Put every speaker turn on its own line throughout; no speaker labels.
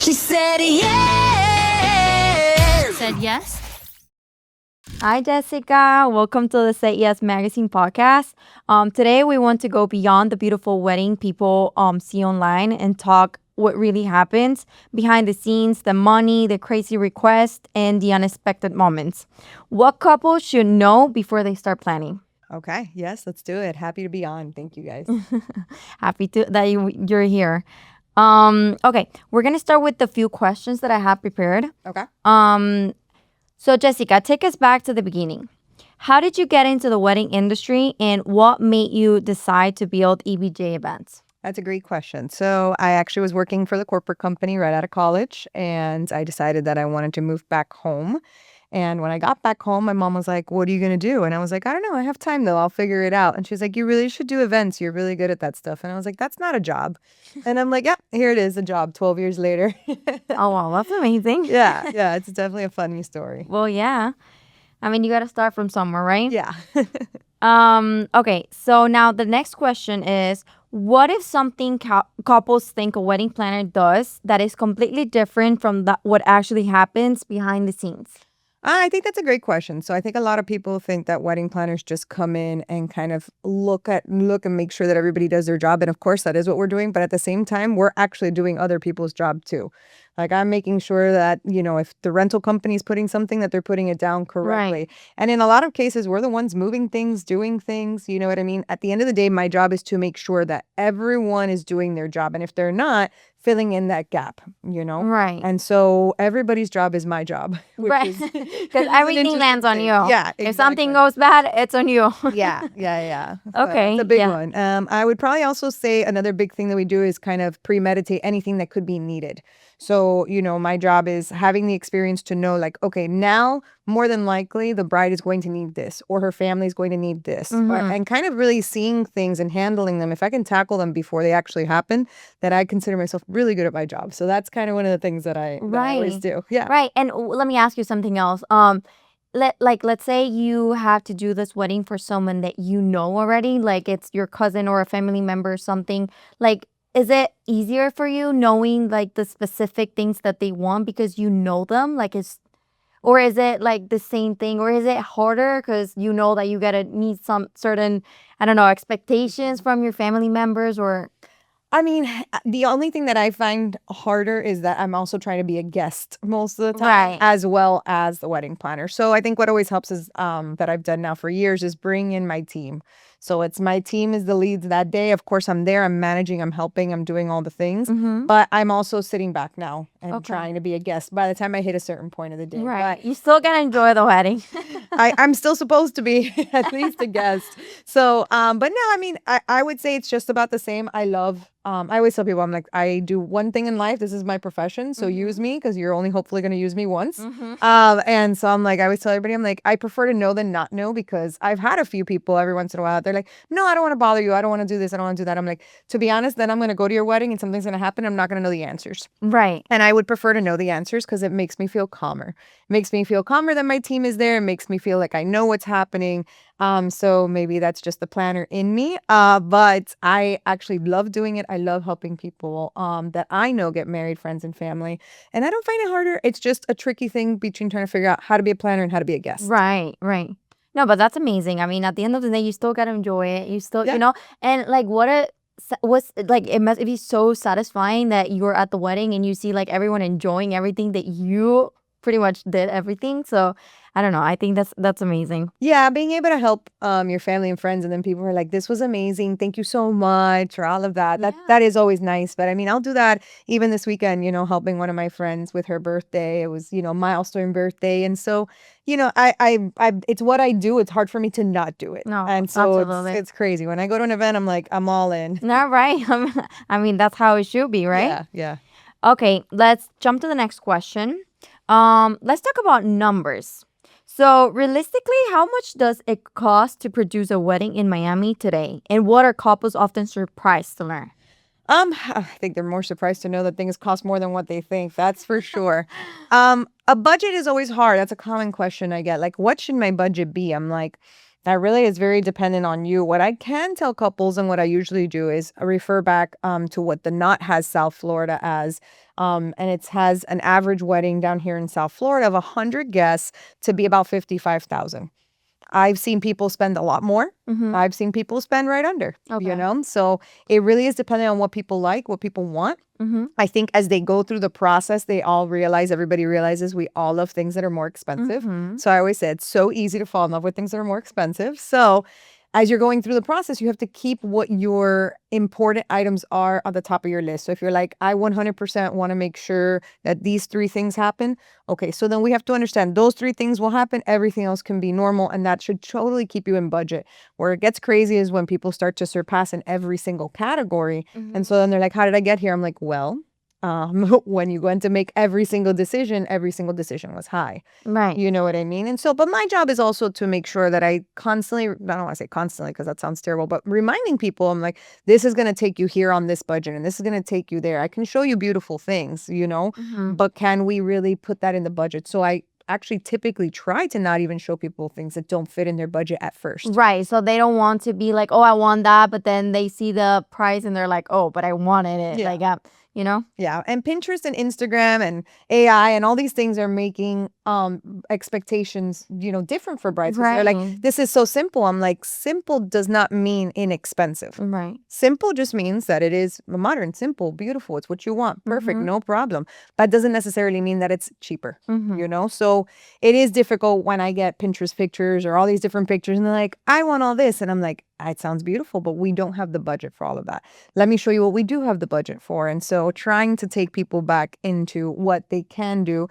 She said yes.
Said yes.
Hi, Jessyca. Welcome to the Say Yes Magazine podcast. Today, we want to go beyond the beautiful wedding people see online and talk what really happens behind the scenes, the money, the crazy requests, and the unexpected moments. What couples should know before they start planning.
Okay. Yes, let's do it. Happy to be on. Thank you, guys.
Happy that you're here. Okay, we're gonna start with the few questions that I have prepared.
Okay.
So Jessyca, take us back to the beginning. How did you get into the wedding industry, and what made you decide to build EBJ Events?
That's a great question. So I actually was working for the corporate company right out of college, and I decided that I wanted to move back home. And when I got back home, my mom was like, "What are you going to do?" And I was like, "I don't know. I have time though. I'll figure it out." And she's like, "You really should do events. You're really good at that stuff." And I was like, "That's not a job." And I'm like, "Yeah, here it is, a job 12 years later."
Oh, wow, that's amazing.
Yeah, it's definitely a funny story.
Well, yeah. I mean, you got to start from somewhere, right?
Yeah.
Okay, so now the next question is, what if something couples think a wedding planner does that is completely different from what actually happens behind the scenes?
I think that's a great question. So I think a lot of people think that wedding planners just come in and kind of look and make sure that everybody does their job. And of course, that is what we're doing. But at the same time, we're actually doing other people's job too. Like I'm making sure that, if the rental company is putting something, that they're putting it down correctly.
Right.
And in a lot of cases, we're the ones moving things, doing things. You know what I mean? At the end of the day, my job is to make sure that everyone is doing their job. And if they're not, filling in that gap,
Right.
And so everybody's job is my job.
Right. Because everything lands on you.
Yeah,
If something
exactly.
goes bad, it's on you.
Yeah. So
Okay,
it's a big
yeah.
one. I would probably also say another big thing that we do is kind of premeditate anything that could be needed. So, my job is having the experience to know like, okay, now more than likely the bride is going to need this or her family is going to need this. And kind of really seeing things and handling them. If I can tackle them before they actually happen, then I consider myself really good at my job. So that's kind of one of the things that I always do. Yeah.
Right. And let me ask you something else. Let's say you have to do this wedding for someone that you know already, like it's your cousin or a family member or something. Like, is it easier for you knowing like the specific things that they want because you know them? Or is it like the same thing? Or is it harder because you know that you gotta meet some certain, I don't know, expectations from your family members or...
I mean, the only thing that I find harder is that I'm also trying to be a guest most of the time,
Right.
as well as the wedding planner. So I think what always helps is that I've done now for years is bring in my team. So it's my team is the leads that day. Of course, I'm there, I'm managing, I'm helping, I'm doing all the things. But I'm also sitting back now and trying to be a guest by the time I hit a certain point of the day.
Right. You still gotta enjoy the wedding.
I'm still supposed to be at least a guest. So, but no, I mean, I would say it's just about the same. I always tell people, I'm like, I do one thing in life. This is my profession. So use me because you're only hopefully going to use me once. And so I'm like, I always tell everybody, I'm like, I prefer to know than not know because I've had a few people every once in a while. They're like, no, I don't want to bother you. I don't want to do this. I don't want to do that. I'm like, to be honest, then I'm going to go to your wedding and something's going to happen. I'm not going to know the answers.
Right.
And I would prefer to know the answers because it makes me feel calmer. It makes me feel calmer that my team is there. It makes me feel like I know what's happening. So maybe that's just the planner in me. But I actually love doing it. I love helping people that I know get married, friends and family. And I don't find it harder. It's just a tricky thing between trying to figure out how to be a planner and how to be a guest.
Right. No, but that's amazing. I mean, at the end of the day, you still gotta enjoy it. You still,
Yeah.
and like it must be so satisfying that you're at the wedding and you see like everyone enjoying everything that you pretty much did everything. So I don't know. I think that's amazing.
Yeah, being able to help your family and friends, and then people are like, "This was amazing, thank you so much," or all of that. That is always nice. But I mean, I'll do that even this weekend. Helping one of my friends with her birthday. It was milestone birthday, and so I it's what I do. It's hard for me to not do it.
No,
And so
absolutely.
it's crazy when I go to an event. I'm like, I'm all in.
Not right. I mean, that's how it should be, right?
Yeah.
Okay, let's jump to the next question. Let's talk about numbers. So realistically, how much does it cost to produce a wedding in Miami today? And what are couples often surprised to learn?
I think they're more surprised to know that things cost more than what they think. That's for sure. A budget is always hard. That's a common question I get. Like, what should my budget be? I'm like, That really is very dependent on you. What I can tell couples and what I usually do is refer back to what the Knot has South Florida as. And it has an average wedding down here in South Florida of 100 guests to be about 55,000. I've seen people spend a lot more.
Mm-hmm.
I've seen people spend right under,
Okay.
So it really is dependent on what people like, what people want.
Mm-hmm.
I think as they go through the process, everybody realizes we all love things that are more expensive.
Mm-hmm.
So I always say it's so easy to fall in love with things that are more expensive. So as you're going through the process, you have to keep what your important items are on the top of your list. So if you're like, I 100% want to make sure that these 3 things happen. Okay, so then we have to understand those 3 things will happen. Everything else can be normal. And that should totally keep you in budget. Where it gets crazy is when people start to surpass in every single category.
Mm-hmm.
And so then they're like, how did I get here? I'm like, well, when you went to make every single decision was high.
Right.
You know what I mean? And so, but my job is also to make sure that I constantly, I don't want to say constantly because that sounds terrible, but reminding people, I'm like, this is going to take you here on this budget and this is going to take you there. I can show you beautiful things,
Mm-hmm.
but can we really put that in the budget? So I actually typically try to not even show people things that don't fit in their budget at first.
Right. So they don't want to be like, oh, I want that, but then they see the price and they're like, oh, but I wanted it.
Yeah.
Like,
Yeah. And Pinterest and Instagram and AI and all these things are making expectations, different for brides. 'Cause they're like,
Right.
this is so simple. I'm like, simple does not mean inexpensive.
Right.
Simple just means that it is modern, simple, beautiful. It's what you want. Perfect.
Mhm.
No problem. That doesn't necessarily mean that it's cheaper,
Mm-hmm.
So it is difficult when I get Pinterest pictures or all these different pictures and they're like, I want all this. And I'm like, it sounds beautiful, but we don't have the budget for all of that. Let me show you what we do have the budget for. And so trying to take people back into what they can do.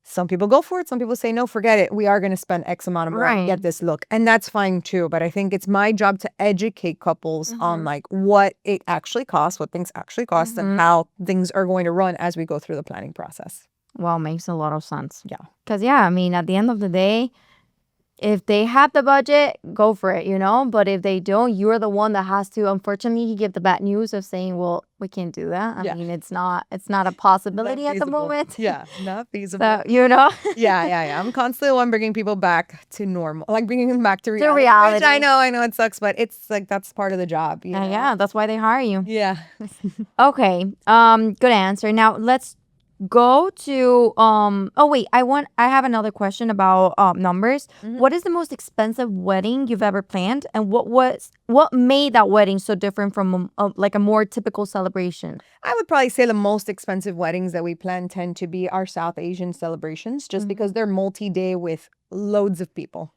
Some people go for it. Some people say, no, forget it. We are going to spend X amount of money
Right.
to get this look. And that's fine too. But I think it's my job to educate couples on like what it actually costs, what things actually cost, and how things are going to run as we go through the planning process.
Well, makes a lot of sense.
Yeah.
Because, I mean, at the end of the day, if they have the budget, go for it, But if they don't, you're the one that has to, unfortunately, give the bad news of saying, well, we can't do that. I mean, it's not a possibility at the moment.
Yeah, not feasible.
So,
Yeah. I'm constantly one bringing people back to normal, like bringing them back to reality.
reality.
Which I know it sucks, but it's like that's part of the job.
Yeah, that's why they hire you.
Yeah.
Okay. Good answer. Now let's go to oh wait, I have another question about numbers. What is the most expensive wedding you've ever planned, and what made that wedding so different from like a more typical celebration?
I would probably say the most expensive weddings that we plan tend to be our South Asian celebrations, just because they're multi-day with loads of people.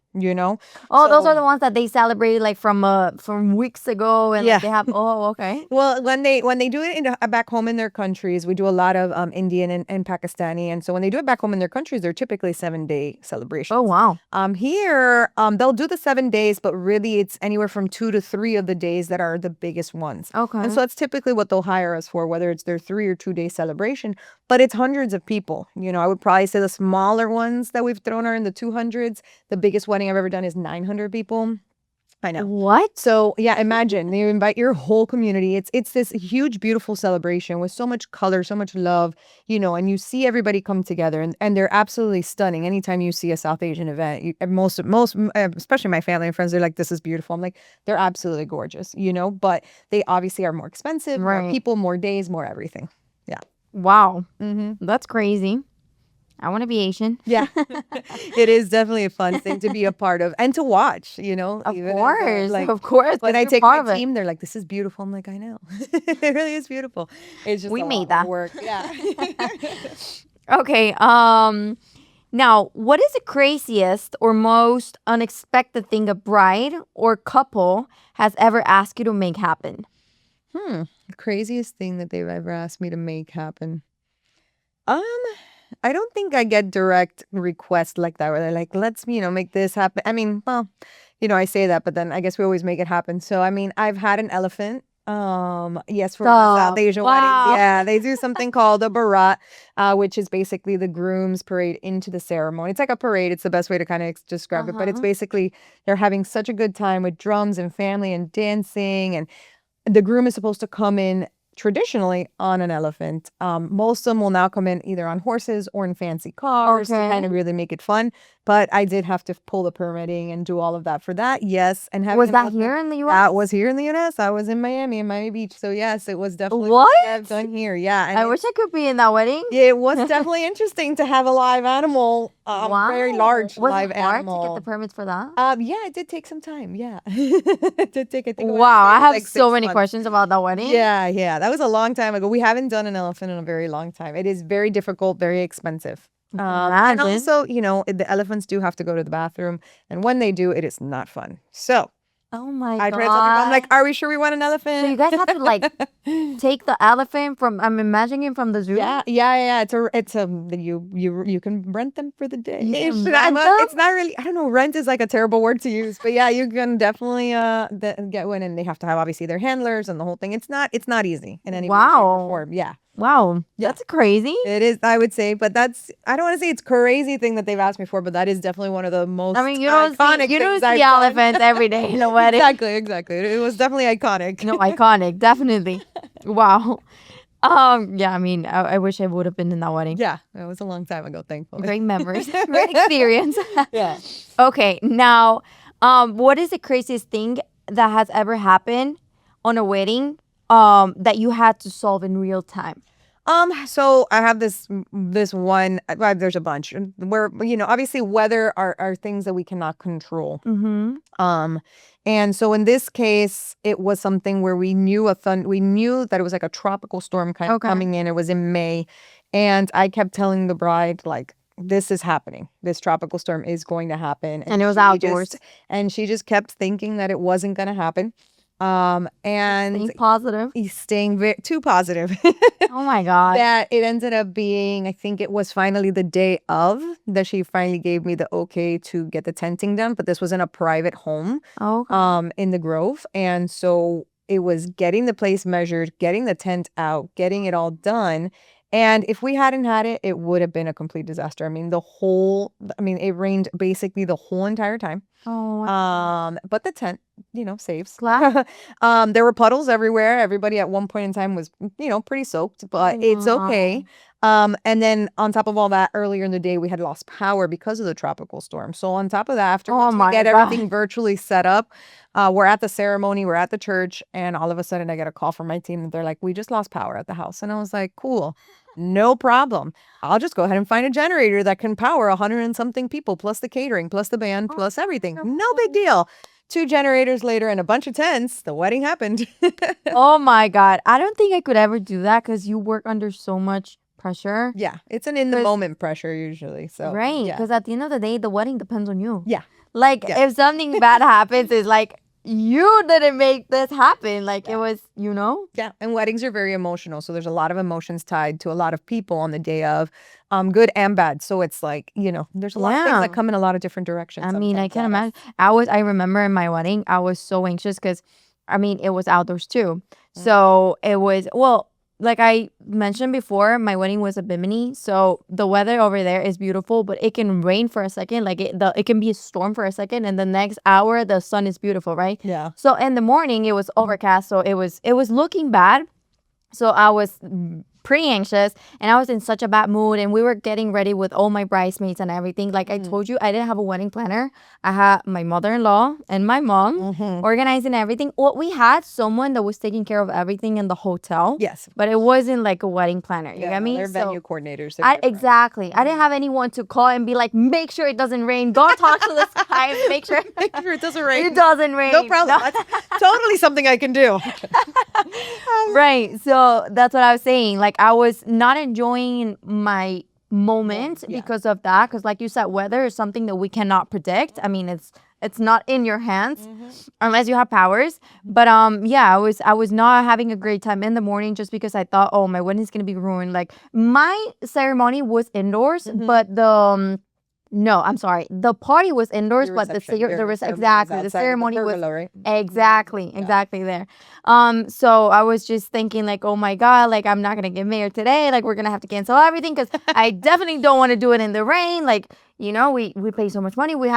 Oh, those are the ones that they celebrate like from weeks ago, and like, they have. Oh, okay.
Well, when they do it back home in their countries, we do a lot of Indian and Pakistani, and so when they do it back home in their countries, they're typically 7-day celebrations.
Oh, wow.
Here, they'll do the 7 days, but really it's anywhere from 2 to 3 of the days that are the biggest ones.
Okay.
And so that's typically what they'll hire us for, whether it's their 3 or 2 day celebration. But it's hundreds of people. I would probably say the smaller ones that we've thrown are in the 200s. The biggest wedding I've ever done is 900 people. I know.
What?
So yeah, imagine you invite your whole community. It's this huge, beautiful celebration with so much color, so much love, and you see everybody come together, and they're absolutely stunning. Anytime you see a South Asian event, most, especially my family and friends, they're like, "This is beautiful." I'm like, they're absolutely gorgeous, but they obviously are more expensive, more
Right.
people, more days, more everything. Yeah.
Wow. That's crazy. I want to be Asian.
Yeah. It is definitely a fun thing to be a part of and to watch,
Of
even as
course.
like
Of course.
when
let's
I
be
take
part
my
of it.
team, they're like, this is beautiful. I'm like, I know. It really is beautiful. It's just
We
a
made
lot
that.
of work. Yeah.
Okay. Now, what is the craziest or most unexpected thing a bride or couple has ever asked you to make happen?
The craziest thing that they've ever asked me to make happen. I don't think I get direct requests like that where they're like, let's, make this happen. I mean, well, I say that, but then I guess we always make it happen. So, I mean, I've had an elephant. Yes, for the South Asian
wow.
weddings. Yeah, they do something called a barat, which is basically the groom's parade into the ceremony. It's like a parade. It's the best way to kind of describe it. But it's basically they're having such a good time with drums and family and dancing. And the groom is supposed to come in traditionally on an elephant. Most of them will now come in either on horses or in fancy cars to kind of really make it fun. But I did have to pull the permitting and do all of that for that. Yes. And having
Was
an
that
elephant-
here in the US?
That was here in the US. I was in Miami Beach. So yes, it was definitely
What?
something I've done here. Yeah. And
I wish I could be in that wedding.
it was definitely interesting to have a live animal, very large
Was
live
it hard to get
animal.
the permits for that?
Yeah, it did take some time. Yeah, it did take. I think.
Wow, I have
like
so
6
many
months.
questions about that wedding.
Yeah, that was a long time ago. We haven't done an elephant in a very long time. It is very difficult, very expensive. And
Imagine.
also, the elephants do have to go to the bathroom, and when they do, it is not fun. So
Oh my
I
god.
tried something. I'm like, are we sure we want an elephant?
So you guys have to like take the elephant from, I'm imagining, from the zoo.
Yeah. It's a you can rent them for the day.
You can
I'm
rent
It's not really. I don't know. Rent is like a terrible word to use, but yeah, you can definitely get one, and they have to have obviously their handlers and the whole thing. It's not easy in any way, shape, or
Wow.
form. Yeah.
Wow.
Yeah.
That's crazy.
It is, I would say, but I don't want to say it's crazy thing that they've asked me for, but that is definitely one of the most
I mean, you don't
iconic
see
things I've done.
elephants every day in a wedding.
Exactly. It was definitely iconic.
No, iconic, definitely. Wow. Yeah, I mean, I wish I would have been in that wedding.
Yeah, it was a long time ago, thankfully.
Great memories, great experience.
Yeah.
Okay, now, what is the craziest thing that has ever happened on a wedding, that you had to solve in real time?
So I have this one. Well, there's a bunch where obviously weather are things that we cannot control.
Mm-hmm.
And so in this case, it was something where we knew that it was like a tropical storm kind of coming in. It was in May, and I kept telling the bride, like, this is happening. This tropical storm is going to happen.
And it was
she
outdoors.
and she just kept thinking that it wasn't going to happen. And
Staying positive.
he's staying too positive.
Oh my god.
That it ended up being, I think it was finally the day of that she finally gave me the okay to get the tenting done, but this was in a private home, in the Grove. And so it was getting the place measured, getting the tent out, getting it all done. And if we hadn't had it, it would have been a complete disaster. I mean, it rained basically the whole entire time.
Oh.
But the tent, saves.
Glad.
There were puddles everywhere. Everybody at one point in time was, pretty soaked, but it's okay. And then on top of all that, earlier in the day, we had lost power because of the tropical storm. So on top of that, after once we get everything virtually set up, we're at the ceremony, we're at the church, and all of a sudden I get a call from my team that they're like, we just lost power at the house. And I was like, cool, no problem. I'll just go ahead and find a generator that can power 100 and something people, plus the catering, plus the band, plus everything. No big deal. 2 generators later and a bunch of tents, the wedding happened.
Oh my god. I don't think I could ever do that because you work under so much pressure.
Yeah, it's an in the moment pressure usually. So
right, because at the end of the day, the wedding depends on you.
Yeah.
Like if something bad happens, it's like you didn't make this happen. Like it was,
Yeah, and weddings are very emotional, so there's a lot of emotions tied to a lot of people on the day of, good and bad. So it's like, there's a lot of things that come in a lot of different directions.
I mean, I can imagine. I remember in my wedding, I was so anxious because, it was outdoors too. So it was, like I mentioned before, my wedding was at Bimini. So the weather over there is beautiful, but it can rain for a second. Like it can be a storm for a second, and the next hour the sun is beautiful, right?
Yeah.
So in the morning it was overcast, so it was looking bad. So I was pretty anxious, and I was in such a bad mood, and we were getting ready with all my bridesmaids and everything. Like I told you, I didn't have a wedding planner. I had my mother-in-law and my mom organizing everything. Well, we had someone that was taking care of everything in the hotel.
Yes.
But it wasn't like a wedding planner. You get me?
They're venue coordinators.
Exactly. I didn't have anyone to call and be like, make sure it doesn't rain. Go talk to the sky. Make sure
it doesn't rain.
It doesn't rain.
No problem. That's totally something I can do.
Right. So that's what I was saying. Like I was not enjoying my moment because of that. Because like you said, weather is something that we cannot predict. I mean, it's not in your hands unless you have powers. But I was not having a great time in the morning just because I thought, oh, my wedding is gonna be ruined. Like my ceremony was indoors, but no, I'm sorry. The party was indoors, but the ceremony was
right?
exactly there. So I was just thinking like, oh my god, like I'm not gonna get married today. Like we're gonna have to cancel everything because I definitely don't want to do it in the rain. Like we pay so much money. We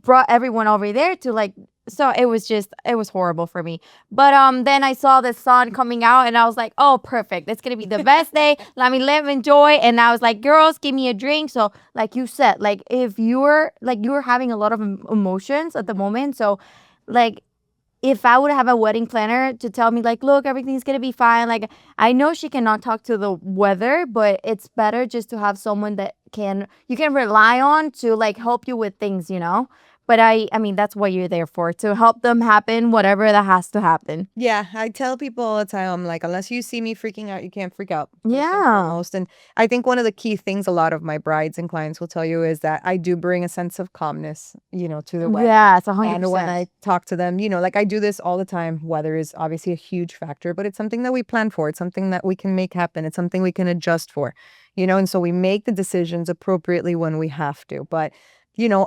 brought everyone over there to like So it was horrible for me. But then I saw the sun coming out and I was like, oh, perfect. It's gonna be the best day. Let me live, enjoy. And I was like, girls, give me a drink. So like you said, like if you're having a lot of emotions at the moment. So like if I would have a wedding planner to tell me like, look, everything's gonna be fine. Like I know she cannot talk to the weather, but it's better just to have someone that you can rely on to like help you with things, you know? But I mean that's what you're there for, to help them happen, whatever that has to happen.
Yeah, I tell people all the time, I'm like, unless you see me freaking out, you can't freak out. First and
Yeah.
foremost. And I think one of the key things a lot of my brides and clients will tell you is that I do bring a sense of calmness, to the wedding.
Yes, a hundred
And when
percent.
I talk to them, like I do this all the time. Weather is obviously a huge factor, but it's something that we plan for. It's something that we can make happen. It's something we can adjust for, and so we make the decisions appropriately when we have to. But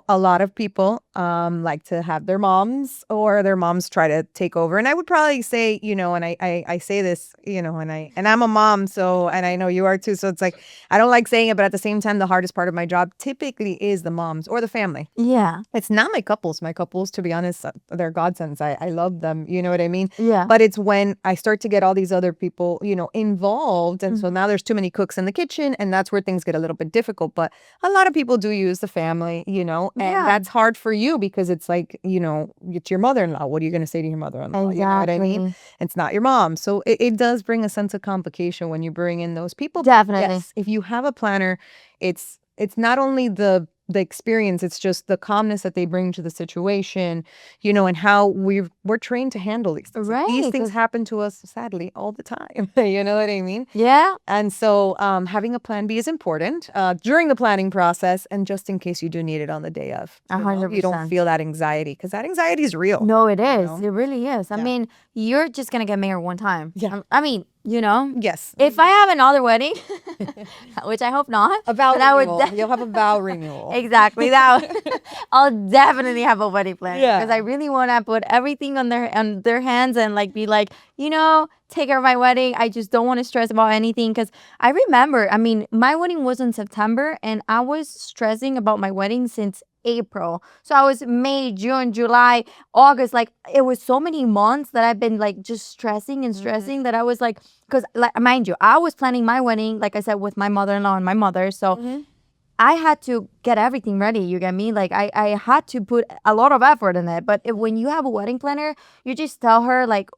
a lot of people like to have their moms or their moms try to take over. And I would probably say, and I say this, and I'm a mom, so, and I know you are too. So it's like, I don't like saying it, but at the same time, the hardest part of my job typically is the moms or the family.
Yeah.
It's not my couples. My couples, to be honest, they're godsends. I love them. You know what I mean?
Yeah.
But it's when I start to get all these other people, involved. And so
Mhm.
now there's too many cooks in the kitchen, and that's where things get a little bit difficult. But a lot of people do use the family, and
Yeah.
that's hard for you because it's like, it's your mother-in-law. What are you going to say to your mother-in-law? You know what I mean?
Exactly.
It's not your mom. So it does bring a sense of complication when you bring in those people. But
Definitely.
yes, if you have a planner, it's not only the experience, it's just the calmness that they bring to the situation, and how we're trained to handle these things. Like, these
Right.
things
'Cause
happen to us sadly all the time. You know what I mean?
yeah.
And so having a plan B is important during the planning process, and just in case you do need it on the day of.
A
You don't
100%.
feel that anxiety, because that anxiety is real.
No, it
you
is.
know?
It really is. I
Yeah.
mean, you're just gonna get married one time.
Yeah.
I mean,
Yes.
if I have another wedding, which I hope not,
A vow
but I would
renewal. You'll have a vow renewal.
exactly that. I'll definitely have a wedding planner because I
Yeah.
really want to put everything on their hands and like be like, take care of my wedding. I just don't want to stress about anything because I remember, I mean, my wedding was in September and I was stressing about my wedding since April. So I was May, June, July, August. Like it was so many months that I've been like just stressing and
Mhm.
stressing that I was like, because like mind you, I was planning my wedding, like I said, with my mother-in-law and my mother. So
Mhm.
I had to get everything ready. You get me? Like I had to put a lot of effort in it. But when you have a wedding planner, you just tell her like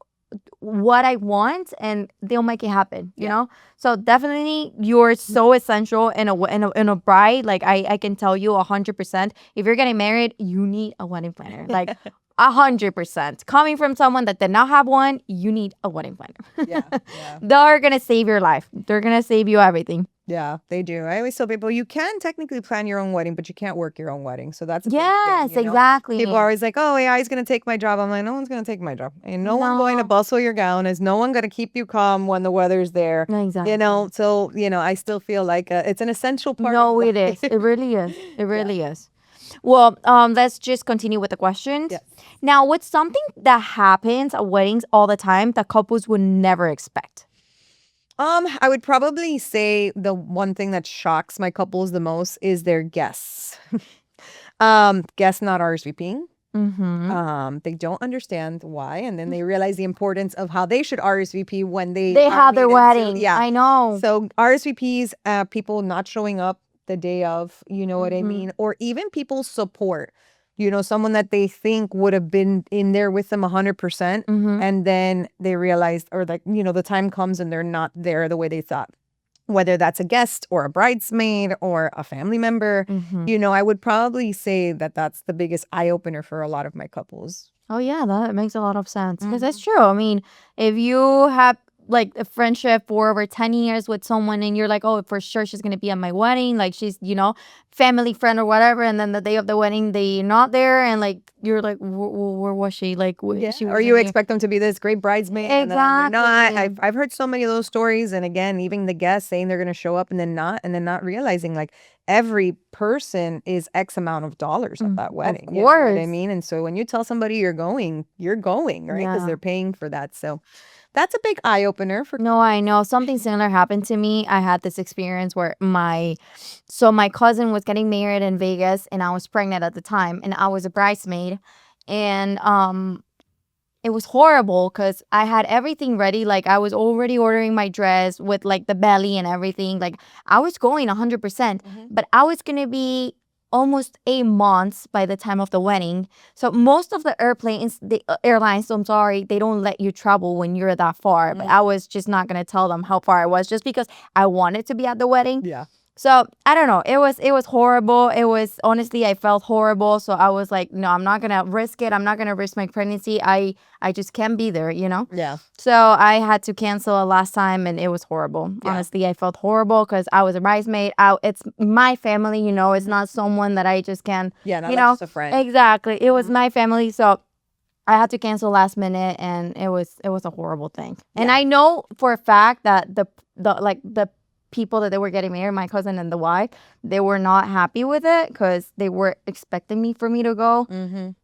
what I want and they'll make it happen, you
Yeah.
know? So definitely you're so essential in a bride. Like I can tell you 100%. If you're getting married, you need a wedding planner. Like 100%. Coming from someone that did not have one, you need a wedding planner.
Yeah. Yeah.
They're gonna save your life. They're gonna save you everything.
Yeah, they do. I always tell people you can technically plan your own wedding, but you can't work your own wedding. So that's a big
Yes,
thing.
exactly.
People are always like, "Oh, AI is going to take my job." I'm like, "No one's going to take my job. Ain't no one going to
No.
bustle your gown. Is no one going to keep you calm when the weather's there."
Exactly.
So I still feel like it's an essential part.
No,
of
it is.
life.
It really is. It
Yeah.
really is. Well, let's just continue with the questions.
Yes.
Now, what's something that happens at weddings all the time that couples would never expect?
I would probably say the one thing that shocks my couples the most is their guests. Guests not RSVPing.
Mm-hmm.
They don't understand why, and then they realize the importance of how they should RSVP when they
They
are
have their
needed to.
wedding.
Yeah.
I know.
So RSVPs, people not showing up the day of, you know what I
Mhm.
mean? Or even people's support. Someone that they think would have been in there with them 100%,
Mm-hmm.
and then they realized, or like, the time comes and they're not there the way they thought. Whether that's a guest or a bridesmaid or a family member,
Mm-hmm.
I would probably say that that's the biggest eye opener for a lot of my couples.
Oh yeah, that makes a lot of sense because that's
Mhm.
true. I mean, if you have like a friendship for over 10 years with someone and you're like, oh, for sure she's gonna be at my wedding, like she's family friend or whatever, and then the day of the wedding they're not there, and like you're like, where was she? Like
Yeah.
she
Or
wasn't
you
here.
expect them to be this great bridesmaid, and then they're not.
Exactly.
I've heard so many of those stories, and again, even the guests saying they're going to show up and then not realizing like every person is X amount of dollars at that
Of
wedding. You know what I
course.
mean? And so when you tell somebody you're going, right? Because
Yeah.
they're paying for that. So that's a big eye opener for.
No, I know. Something similar happened to me. I had this experience where my cousin was getting married in Vegas and I was pregnant at the time and I was a bridesmaid. and it was horrible because I had everything ready. Like I was already ordering my dress with like the belly and everything. Like I was going 100%, but I was gonna be almost 8 months by the time of the wedding. So most of the airlines, I'm sorry, they don't let you travel when you're that far. But I was just not gonna tell them how far I was just because I wanted to be at the wedding.
Yeah.
So I don't know. It was horrible. It was honestly I felt horrible. So I was like, no, I'm not gonna risk it. I'm not gonna risk my pregnancy. I just can't be there, you know?
Yeah.
So I had to cancel last time and it was horrible.
Yeah.
Honestly, I felt horrible because I was a bridesmaid. It's my family, you know, it's not someone that I just can
Yeah, not
you
like
know.
just a friend.
Exactly. It was my family. So I had to cancel last minute and it was a horrible thing. And
Yeah.
I know for a fact that the people that they were getting married, my cousin and the wife, they were not happy with it because they were expecting me for me to go.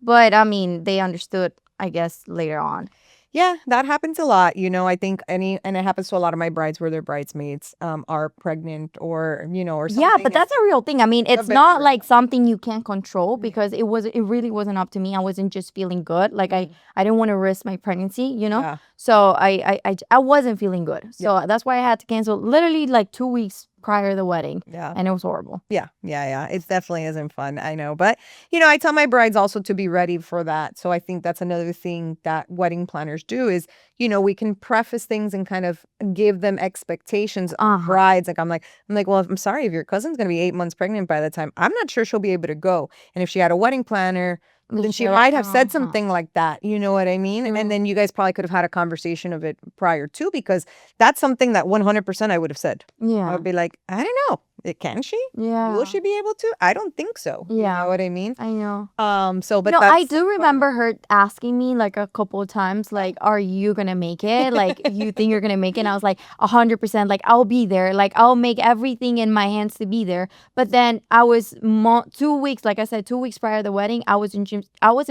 But I mean, they understood, I guess, later on.
Yeah, that happens a lot. You know, I think and it happens to a lot of my brides where their bridesmaids are pregnant or, you know, or something.
Yeah, but that's a real thing. I mean, it's
bit
not
true.
like something you can't control because it really wasn't up to me. I wasn't just feeling good. Like I didn't want to risk my pregnancy, you know?
Yeah.
So I wasn't feeling good. So that's why I had to cancel literally like 2 weeks prior to the wedding.
Yeah.
And it was horrible.
Yeah. It definitely isn't fun. I know. But, you know, I tell my brides also to be ready for that. So I think that's another thing that wedding planners do is, you know, we can preface things and kind of give them expectations on brides. Like I'm like, well, I'm sorry, if your cousin's going to be 8 months pregnant by the time, I'm not sure she'll be able to go. And if she had a wedding planner, then she might have said something like that. You know what I mean? And then you guys probably could have had a conversation of it prior to, because that's something that 100% I would have said. I
Yeah.
would be like, I don't know. Can she?
Yeah.
Will she be able to? I don't think so.
Yeah.
You know what I mean?
I know.
So, but
No, I
that's
do remember her asking me like a couple of times, like, are you gonna make it? Like, you think you're gonna make it? And I was like, 100%, like, I'll be there. Like, I'll make everything in my hands to be there. But then I was 2 weeks, like I said, 2 weeks prior to the wedding, I wasn't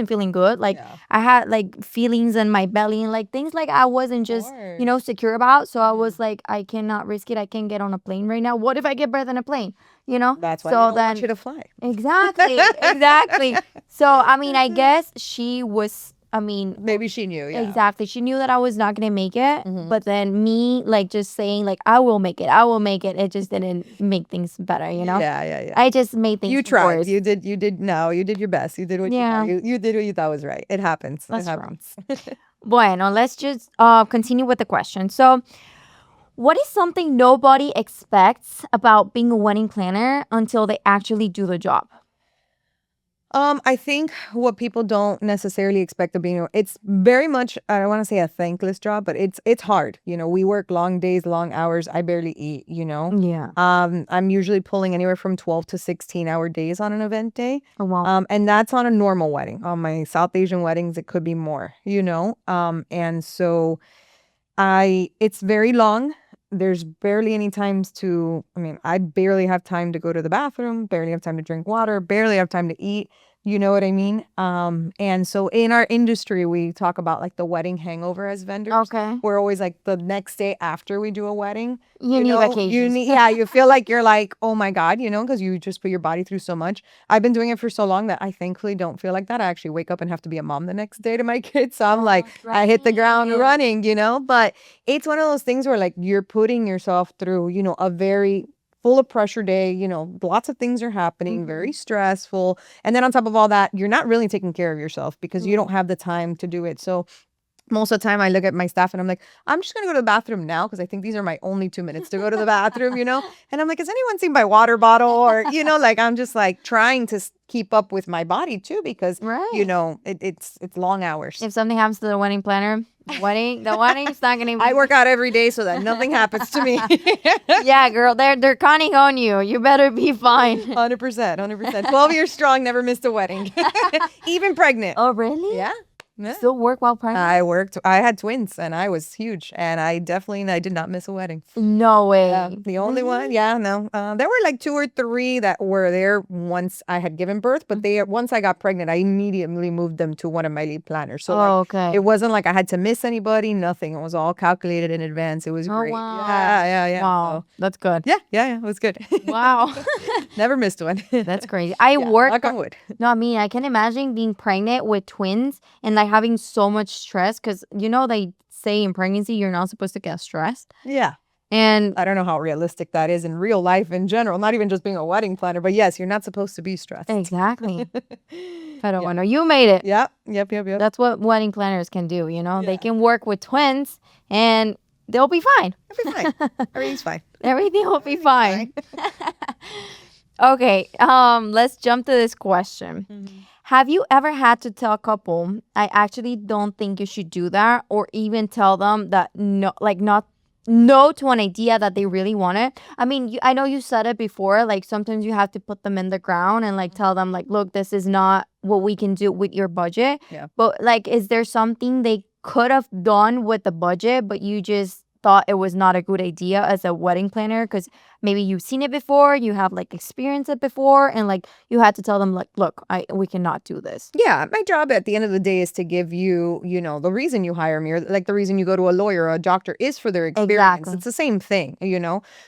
feeling good. Like, I had like feelings in my belly and like things like I wasn't just, you know, secure about. So I was like, I cannot risk it. I can't get on a plane right now. What if I get birth on a plane? You know?
That's why
so
they don't
then,
want you to fly.
Exactly. Exactly. So, I mean, I guess she was, I mean,
Maybe she knew. Yeah.
exactly. She knew that I was not going to make it. But then me, like, just saying, like, I will make it. I will make it. It just didn't make things better, you know?
Yeah.
I just made things
You tried.
worse.
You did. No, you did your best. You did what you did what you thought was right. It happens.
That's
it happens.
Bueno, let's just continue with the question. So, what is something nobody expects about being a wedding planner until they actually do the job?
I think what people don't necessarily expect of being, it's very much, I don't want to say a thankless job, but it's hard. You know, we work long days, long hours. I barely eat, you know?
Yeah.
I'm usually pulling anywhere from 12 to 16-hour days on an event day.
Oh, wow.
And that's on a normal wedding. On my South Asian weddings, it could be more, you know? And so it's very long. There's barely any times I barely have time to go to the bathroom, barely have time to drink water, barely have time to eat. You know what I mean? And so in our industry, we talk about like the wedding hangover as vendors.
Okay.
We're always like the next day after we do a wedding.
You need vacations.
You feel like you're like, oh my God, you know, because you just put your body through so much. I've been doing it for so long that I thankfully don't feel like that. I actually wake up and have to be a mom the next day to my kids. So I'm like, I hit the ground running, you know, but it's one of those things where like you're putting yourself through, you know, a very full of pressure day, you know, lots of things are happening, very stressful. And then on top of all that, you're not really taking care of yourself because you don't have the time to do it. So most of the time I look at my staff and I'm like, I'm just going to go to the bathroom now because I think these are my only 2 minutes to go to the bathroom, you know? And I'm like, has anyone seen my water bottle? Or, you know, like I'm just like trying to keep up with my body too because, you know, it's long hours.
If something happens to the wedding planner, the wedding's not going to be...
I work out every day so that nothing happens to me.
Yeah, girl, they're counting on you. You better be fine.
100%. 12 years strong, never missed a wedding. Even pregnant.
Oh, really?
Yeah. Yeah.
Still work while pregnant?
I worked. I had twins, and I was huge, and I did not miss a wedding.
No way.
Yeah, the only one. Yeah, no. There were like 2 or 3 that were there once I had given birth, but once I got pregnant, I immediately moved them to one of my lead planners. So like,
Okay.
it wasn't like I had to miss anybody. Nothing. It was all calculated in advance. It was
Oh,
great.
wow.
Yeah.
Wow.
So,
That's good.
yeah. It was good.
Wow.
Never missed one.
That's crazy. I
Yeah,
work.
knock on wood.
No, I mean, I can imagine being pregnant with twins and like having so much stress because they say in pregnancy you're not supposed to get stressed.
Yeah.
And
I don't know how realistic that is in real life in general, not even just being a wedding planner, but yes, you're not supposed to be stressed.
exactly. But
Yeah.
you made it.
Yep.
That's what wedding planners can do. They
Yeah.
can work with twins and they'll be fine.
It'll be fine. Everything's fine.
Everything will be fine. Okay, let's jump to this question. Have you ever had to tell a couple, I actually don't think you should do that, or even tell them that not no to an idea that they really wanted? I mean, I know you said it before, like sometimes you have to put them in the ground and like tell them like, look, this is not what we can do with your budget.
Yeah.
But like, is there something they could have done with the budget, but you just thought it was not a good idea as a wedding planner because maybe you've seen it before, you have like experienced it before, and like you had to tell them like, look, we cannot do this.
Yeah, my job at the end of the day is to give you, the reason you hire me, or like the reason you go to a lawyer or a doctor is for their experience.
Exactly.
It's the same thing.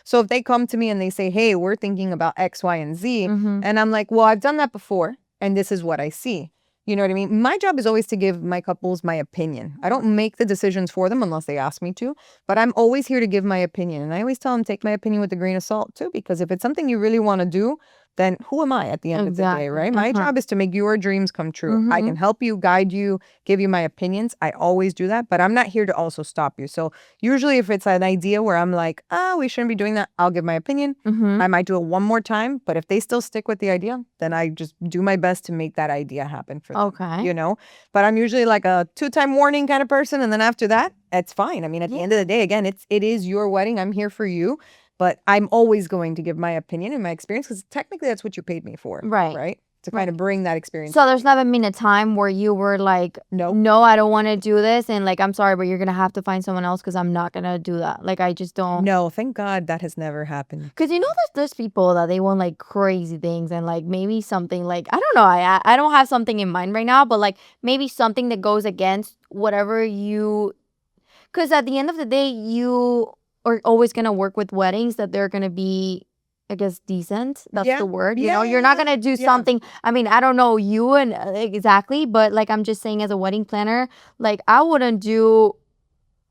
So if they come to me and they say, hey, we're thinking about X, Y, and Z, and I'm like, well, I've done that before, and this is what I see. You know what I mean? My job is always to give my couples my opinion. I don't make the decisions for them unless they ask me to, but I'm always here to give my opinion. And I always tell them, take my opinion with a grain of salt too, because if it's something you really want to do, then who am I at the end of the day, right? My job is to make your dreams come true. I can help you, guide you, give you my opinions. I always do that, but I'm not here to also stop you. So usually if it's an idea where I'm like, we shouldn't be doing that, I'll give my opinion. I might do it one more time, but if they still stick with the idea, then I just do my best to make that idea happen for them.
Okay.
But I'm usually like a 2-time warning kind of person. And then after that, it's fine. I mean, at the end of the day, again, it is your wedding. I'm here for you. But I'm always going to give my opinion and my experience because technically that's what you paid me for. Right? To kind of bring that experience.
So there's never been a time where you were like, no, I don't want to do this. And like, I'm sorry, but you're going to have to find someone else because I'm not going to do that. Like, I just don't.
No, thank God that has never happened.
Because there's people that they want like crazy things and like maybe something like, I don't know. I don't have something in mind right now, but like maybe something that goes against whatever you. Because at the end of the day, you are always going to work with weddings that they're going to be, I guess, decent. That's the word. You're not going to do something. I mean, I don't know you and exactly, but like I'm just saying as a wedding planner, like I wouldn't do,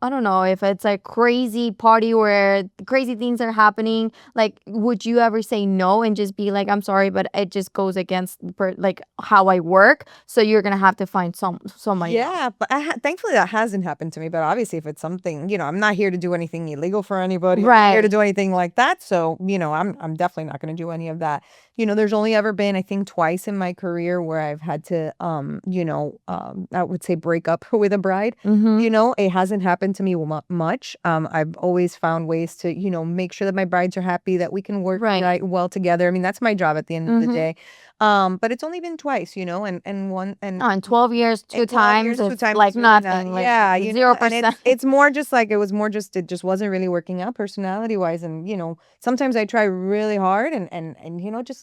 I don't know, if it's a crazy party where crazy things are happening, like would you ever say no and just be like, I'm sorry, but it just goes against like how I work, so you're gonna have to find somebody.
Yeah, but thankfully that hasn't happened to me. But obviously, if it's something, I'm not here to do anything illegal for anybody. I'm not here to do anything like that. So I'm definitely not going to do any of that. There's only ever been, I think, twice in my career where I've had to, I would say break up with a bride. It hasn't happened to me much. I've always found ways to, make sure that my brides are happy, that we can work well together. I mean, that's my job at the end of the day. But it's only been twice, and one and
in 12 years, two times, it's like nothing. Like 0%.
It's more just like it just wasn't really working out personality wise, and sometimes I try really hard and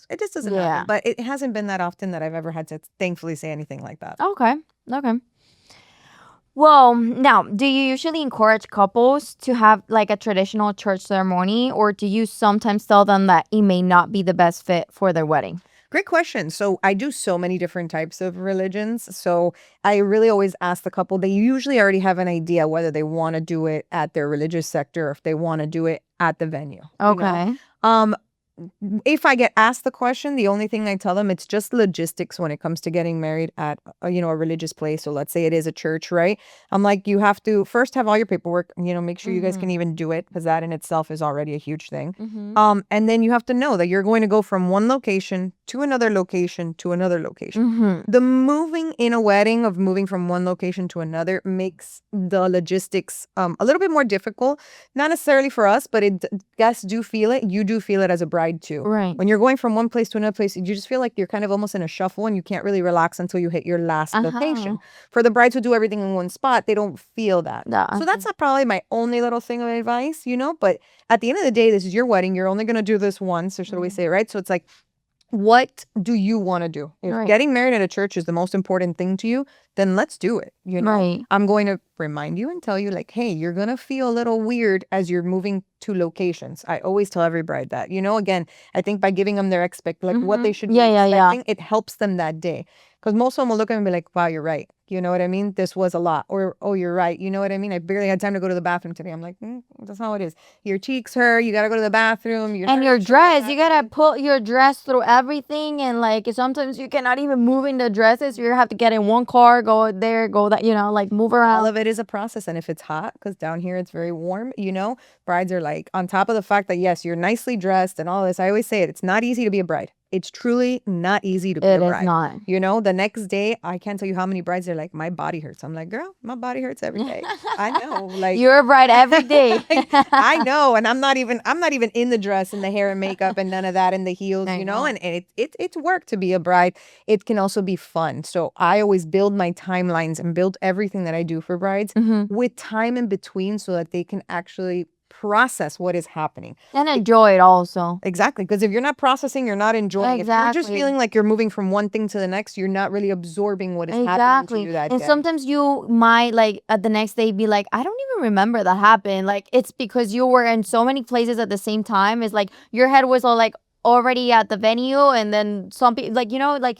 it just doesn't happen. But it hasn't been that often that I've ever had to thankfully say anything like that.
Okay. Well, now, do you usually encourage couples to have like a traditional church ceremony, or do you sometimes tell them that it may not be the best fit for their wedding?
Great question. So I do so many different types of religions. So I really always ask the couple, they usually already have an idea whether they want to do it at their religious sector or if they want to do it at the venue.
Okay.
If I get asked the question, the only thing I tell them, it's just logistics when it comes to getting married at a religious place. So let's say it is a church, right? I'm like, you have to first have all your paperwork, make sure you guys can even do it, because that in itself is already a huge thing. And then you have to know that you're going to go from one location to another location to another location.
Mm-hmm.
The moving in a wedding of moving from one location to another makes the logistics a little bit more difficult. Not necessarily for us, but guests do feel it. You do feel it as a bride too.
Right.
When you're going from one place to another place, you just feel like you're kind of almost in a shuffle and you can't really relax until you hit your last location. For the brides who do everything in one spot, they don't feel that. So that's not probably my only little thing of advice, but at the end of the day, this is your wedding. You're only going to do this once, or should we say, right? So it's like, what do you want to do? If getting married at a church is the most important thing to you, then let's do it.
Right.
I'm going to remind you and tell you, like, hey, you're going to feel a little weird as you're moving to locations. I always tell every bride that, again, I think by giving them their what they should be expecting, it helps them that day. Because most of them will look at me and be like, wow, you're right. You know what I mean? This was a lot. Or, oh, you're right. You know what I mean? I barely had time to go to the bathroom today. I'm like, that's not what it is. Your cheeks hurt. You got to go to the bathroom.
And your dress, you got to put your dress through everything. And like sometimes you cannot even move in the dresses. You have to get in one car, go there, go that, like move around.
All of it is a process. And if it's hot, because down here it's very warm, brides are like, on top of the fact that, yes, you're nicely dressed and all this, I always say it, it's not easy to be a bride. It's truly not easy to be a bride. It is not. The next day, I can't tell you how many brides are like, my body hurts. I'm like, girl, my body hurts every day. I know. Like,
you're a bride every day.
I know. And I'm not even in the dress and the hair and makeup and none of that and the heels, and it's work to be a bride. It can also be fun. So I always build my timelines and build everything that I do for brides with time in between so that they can actually process what is happening
and enjoy it also.
Exactly, because if you're not processing, you're not enjoying it. If you're just feeling like you're moving from one thing to the next, you're not really absorbing what is happening to you that day.
And sometimes you might like at the next day be like, I don't even remember that happened. Like it's because you were in so many places at the same time. It's like your head was all like already at the venue, and then some people like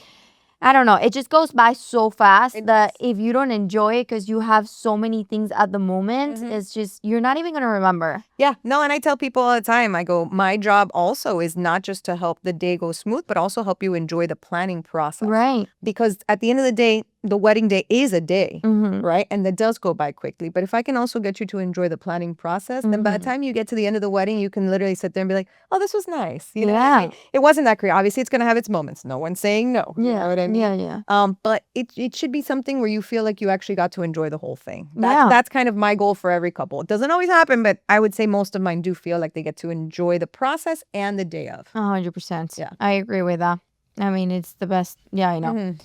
I don't know. It just goes by so fast that if you don't enjoy it because you have so many things at the moment, it's just, you're not even going to remember.
Yeah. No, and I tell people all the time, I go, my job also is not just to help the day go smooth, but also help you enjoy the planning process.
Right.
Because at the end of the day, the wedding day is a day, right? And that does go by quickly. But if I can also get you to enjoy the planning process, then by the time you get to the end of the wedding, you can literally sit there and be like, oh, this was nice. You know what I mean? It wasn't that great. Obviously, it's going to have its moments. No one's saying no. You know what I mean?
Yeah.
But it should be something where you feel like you actually got to enjoy the whole thing. That's kind of my goal for every couple. It doesn't always happen, but I would say most of mine do feel like they get to enjoy the process and the day of.
100%.
Yeah.
I agree with that. I mean, it's the best. Yeah, I know.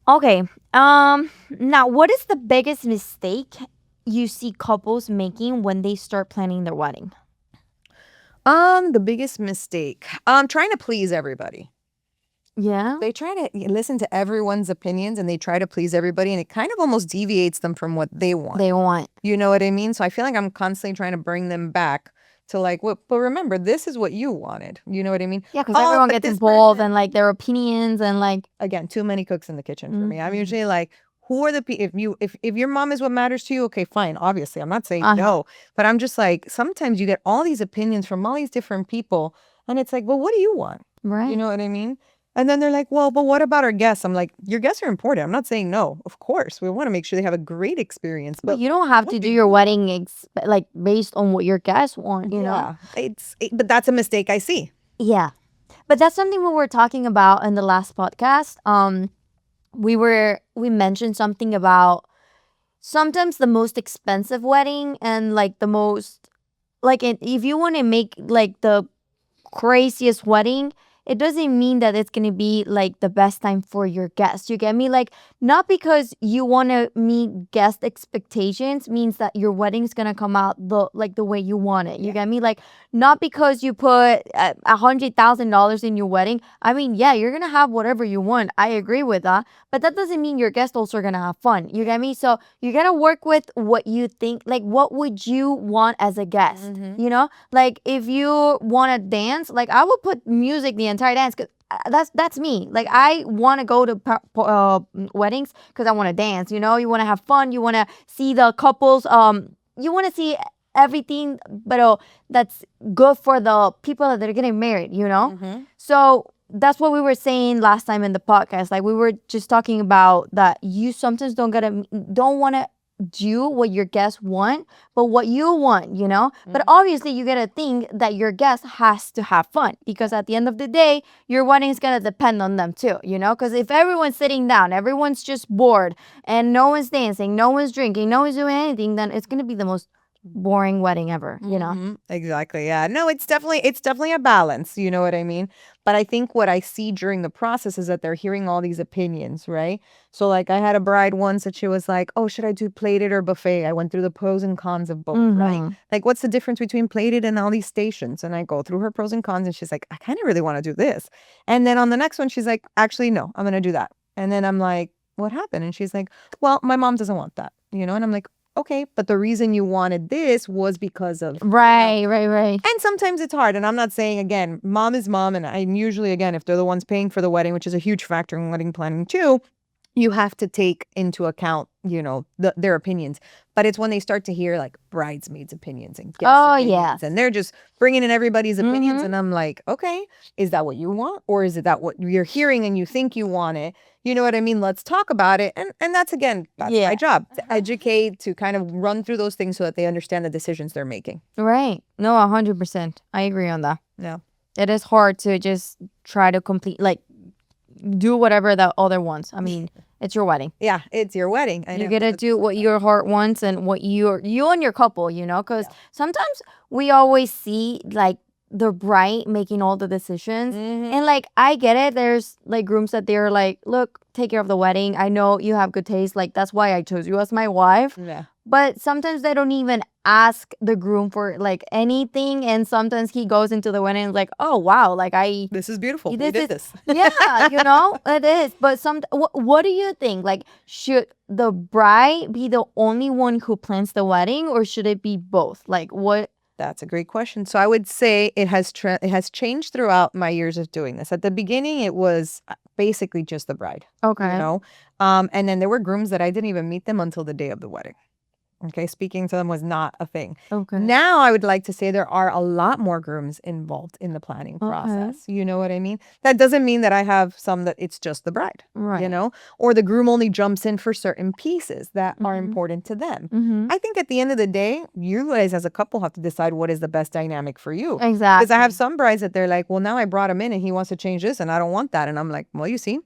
Okay. Now, what is the biggest mistake you see couples making when they start planning their wedding?
The biggest mistake. Trying to please everybody.
Yeah.
They try to listen to everyone's opinions and they try to please everybody, and it kind of almost deviates them from what they want. You know what I mean? So I feel like I'm constantly trying to bring them back to like, well, but remember, this is what you wanted. You know what I mean?
Yeah, because everyone gets involved and like their opinions and like,
again, too many cooks in the kitchen for me. I'm usually like, who are the people? If your mom is what matters to you, okay, fine. Obviously, I'm not saying no, but I'm just like, sometimes you get all these opinions from all these different people, and it's like, well, what do you want?
Right.
You know what I mean? And then they're like, well, but what about our guests? I'm like, your guests are important. I'm not saying no. Of course, we want to make sure they have a great experience.
But you don't have to do your wedding like based on what your guests want, you know?
But that's a mistake I see.
Yeah. But that's something we were talking about in the last podcast. We mentioned something about sometimes the most expensive wedding and like the most, like if you want to make like the craziest wedding, it doesn't mean that it's going to be like the best time for your guests. You get me? Like, not because you want to meet guest expectations means that your wedding's going to come out the way you want it. You get me? Like, not because you put $100,000 in your wedding. I mean, yeah, you're going to have whatever you want. I agree with that. But that doesn't mean your guests also are going to have fun. You get me? So you got to work with what you think. Like, what would you want as a guest? You know? Like, if you want to dance, like, I would put music the entire dance, because that's me. Like, I want to go to weddings because I want to dance. You know, you want to have fun. You want to see the couples. You want to see everything, but that's good for the people that are getting married. You know, so that's what we were saying last time in the podcast. Like, we were just talking about that you sometimes don't want to do what your guests want, but what you want, you know? But obviously, you gotta think that your guest has to have fun because at the end of the day, your wedding is gonna depend on them too, you know? Because if everyone's sitting down, everyone's just bored, and no one's dancing, no one's drinking, no one's doing anything, then it's gonna be the most boring wedding ever, you know?
Exactly. Yeah. No, it's definitely a balance. You know what I mean? But I think what I see during the process is that they're hearing all these opinions, right? So like I had a bride once that she was like, "Oh, should I do plated or buffet?" I went through the pros and cons of both, right?
Mm-hmm.
Like what's the difference between plated and all these stations? And I go through her pros and cons and she's like, "I kind of really want to do this." And then on the next one she's like, "Actually, no, I'm going to do that." And then I'm like, "What happened?" And she's like, "Well, my mom doesn't want that." You know, and I'm like, okay, but the reason you wanted this was because of,
Right, right, right.
and sometimes it's hard. And I'm not saying, again, mom is mom. And I usually, again, if they're the ones paying for the wedding, which is a huge factor in wedding planning too, you have to take into account, their opinions. But it's when they start to hear like bridesmaids' opinions and guest
Oh,
opinions,
yes.
and they're just bringing in everybody's opinions.
Mm-hmm.
And I'm like, okay, is that what you want, or is it that what you're hearing and you think you want it? You know what I mean? Let's talk about it. And that's again, that's my
Yeah.
job to educate, to kind of run through those things so that they understand the decisions they're making.
Right. No, 100%. I agree on that.
Yeah.
It is hard to just try to complete, like, do whatever the other wants. I mean, it's your wedding.
Yeah, it's your wedding. I
You
know.
gotta do what your heart wants and what you and your couple, you know, because sometimes we always see like the bride making all the decisions, and like I get it. There's like grooms that they're like, look, take care of the wedding. I know you have good taste. Like that's why I chose you as my wife.
Yeah.
But sometimes they don't even ask the groom for like anything, and sometimes he goes into the wedding and is like, oh wow, like
This is beautiful. We
this
did
is
this.
yeah, you know, it is. But what do you think? Like, should the bride be the only one who plans the wedding, or should it be both? Like, what?
That's a great question. So I would say it has changed throughout my years of doing this. At the beginning, it was basically just the bride,
Okay.
and then there were grooms that I didn't even meet them until the day of the wedding. Okay, speaking to them was not a thing.
Okay.
Now I would like to say there are a lot more grooms involved in the planning
Okay.
process. You know what I mean? That doesn't mean that I have some that it's just the bride,
Right.
or the groom only jumps in for certain pieces that are
Mhm.
important to them.
Mm-hmm.
I think at the end of the day, you guys as a couple have to decide what is the best dynamic for you.
Exactly.
Because I have some brides that they're like, well, now I brought him in and he wants to change this and I don't want that. And I'm like, well, you see,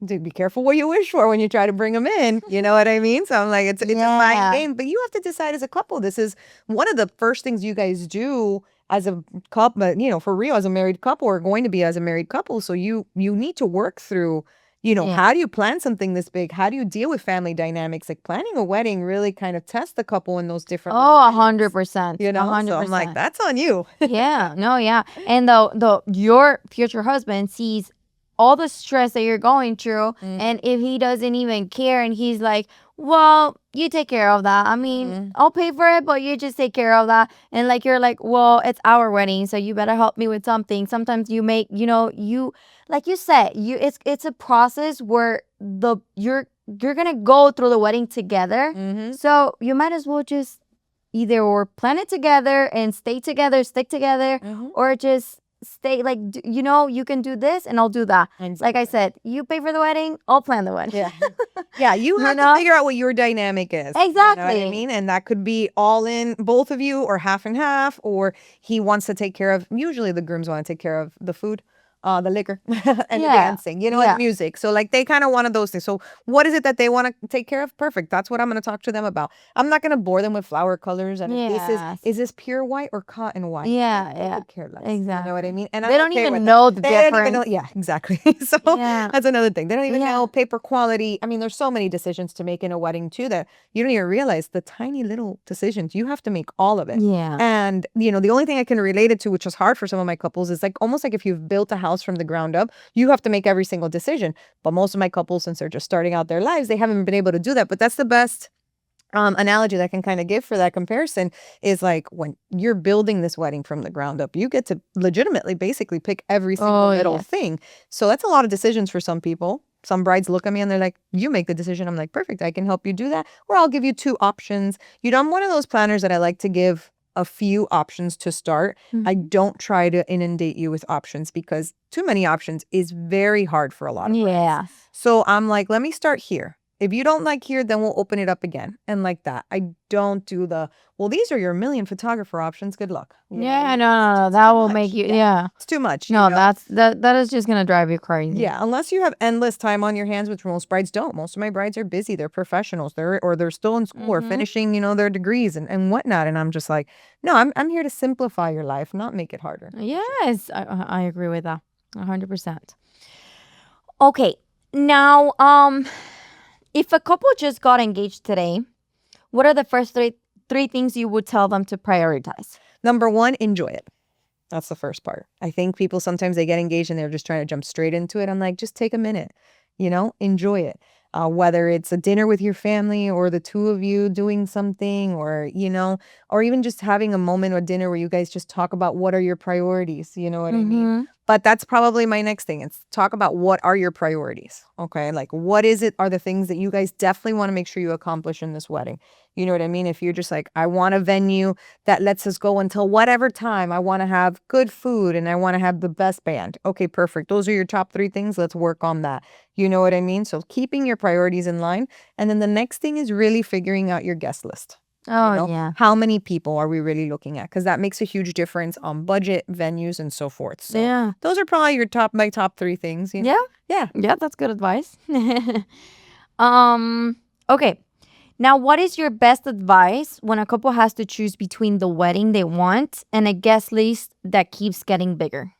be careful what you wish for when you try to bring them in. You know what I mean? So I'm like, it's a mind
Yeah.
game, but you have to decide as a couple. This is one of the first things you guys do as a couple, but for real, as a married couple, or going to be as a married couple. So you need to work through,
Yeah.
how do you plan something this big? How do you deal with family dynamics? Like planning a wedding really kind of tests the couple in those different
Oh,
little things,
100%.
So I'm like,
100%.
that's on you.
Yeah, no, yeah. And the your future husband sees all the stress that you're going through, and if he doesn't even care and he's like, well, you take care of that. I mean, I'll pay for it, but you just take care of that. And like you're like, well, it's our wedding, so you better help me with something. Sometimes you make, you like you said, it's a process where you're gonna go through the wedding together. So you might as well just either or plan it together and stay together, stick together, or just stay like you can do this and I'll do that. Like I said, you pay for the wedding, I'll plan the wedding.
Yeah. Yeah, you have to
know?
figure out what your dynamic is. You know what I
Exactly.
mean? And that could be all in, both of you, or half and half, or he wants to take care of, usually the grooms want to take care of the food, the liquor, and the
Yeah.
dancing,
Yeah.
and music. So like they kind of wanted those things. So what is it that they want to take care of? Perfect. That's what I'm going to talk to them about. I'm not going to bore them with flower colors. And if
Yes.
is this pure white or cotton white?
Yeah,
They
yeah.
could care less.
Exactly.
You know what I mean? And
They
I'm
don't
okay
even
with that.
know the
They don't even
difference.
know. Yeah, exactly. So
Yeah.
that's another thing. They don't even
Yeah.
know paper quality. I mean, there's so many decisions to make in a wedding too that you don't even realize the tiny little decisions. You have to make all of it.
Yeah.
And, the only thing I can relate it to, which is hard for some of my couples, is like almost like if you've built a house from the ground up, you have to make every single decision. But most of my couples, since they're just starting out their lives, they haven't been able to do that. But that's the best analogy that I can kind of give for that comparison is like when you're building this wedding from the ground up, you get to legitimately basically pick every single little
yes.
thing. So that's a lot of decisions for some people. Some brides look at me and they're like, you make the decision. I'm like, perfect. I can help you do that. Or I'll give you 2 options. I'm one of those planners that I like to give a few options to start. I don't try to inundate you with options because too many options is very hard for a lot of brides.
Yeah.
So I'm like, let me start here. If you don't like here, then we'll open it up again. And like that. I don't do well, these are your million photographer options. Good luck.
Yeah, no. That will make you, yeah.
It's too much.
No, that is just gonna drive you crazy.
Yeah, unless you have endless time on your hands, which most brides don't. Most of my brides are busy. They're professionals. They're still in school or finishing, their degrees and whatnot. And I'm just like, no, I'm here to simplify your life, not make it harder.
Yes, I agree with that 100%. Okay, now if a couple just got engaged today, what are the first three things you would tell them to prioritize?
Number one, enjoy it. That's the first part. I think people sometimes they get engaged and they're just trying to jump straight into it. I'm like, just take a minute, enjoy it. Whether it's a dinner with your family or the two of you doing something or even just having a moment or dinner where you guys just talk about what are your priorities. You know what I mean? But that's probably my next thing. It's talk about what are your priorities. Okay. Like what are the things that you guys definitely want to make sure you accomplish in this wedding? You know what I mean? If you're just like, I want a venue that lets us go until whatever time. I want to have good food and I want to have the best band. Okay, perfect. Those are your top 3 things. Let's work on that. You know what I mean? So keeping your priorities in line. And then the next thing is really figuring out your guest list.
Oh, yeah.
How many people are we really looking at? Because that makes a huge difference on budget, venues, and so forth. So
yeah.
Those are probably my top 3 things.
Yeah.
Yeah.
Yeah, that's good advice. Okay. Now, what is your best advice when a couple has to choose between the wedding they want and a guest list that keeps getting bigger?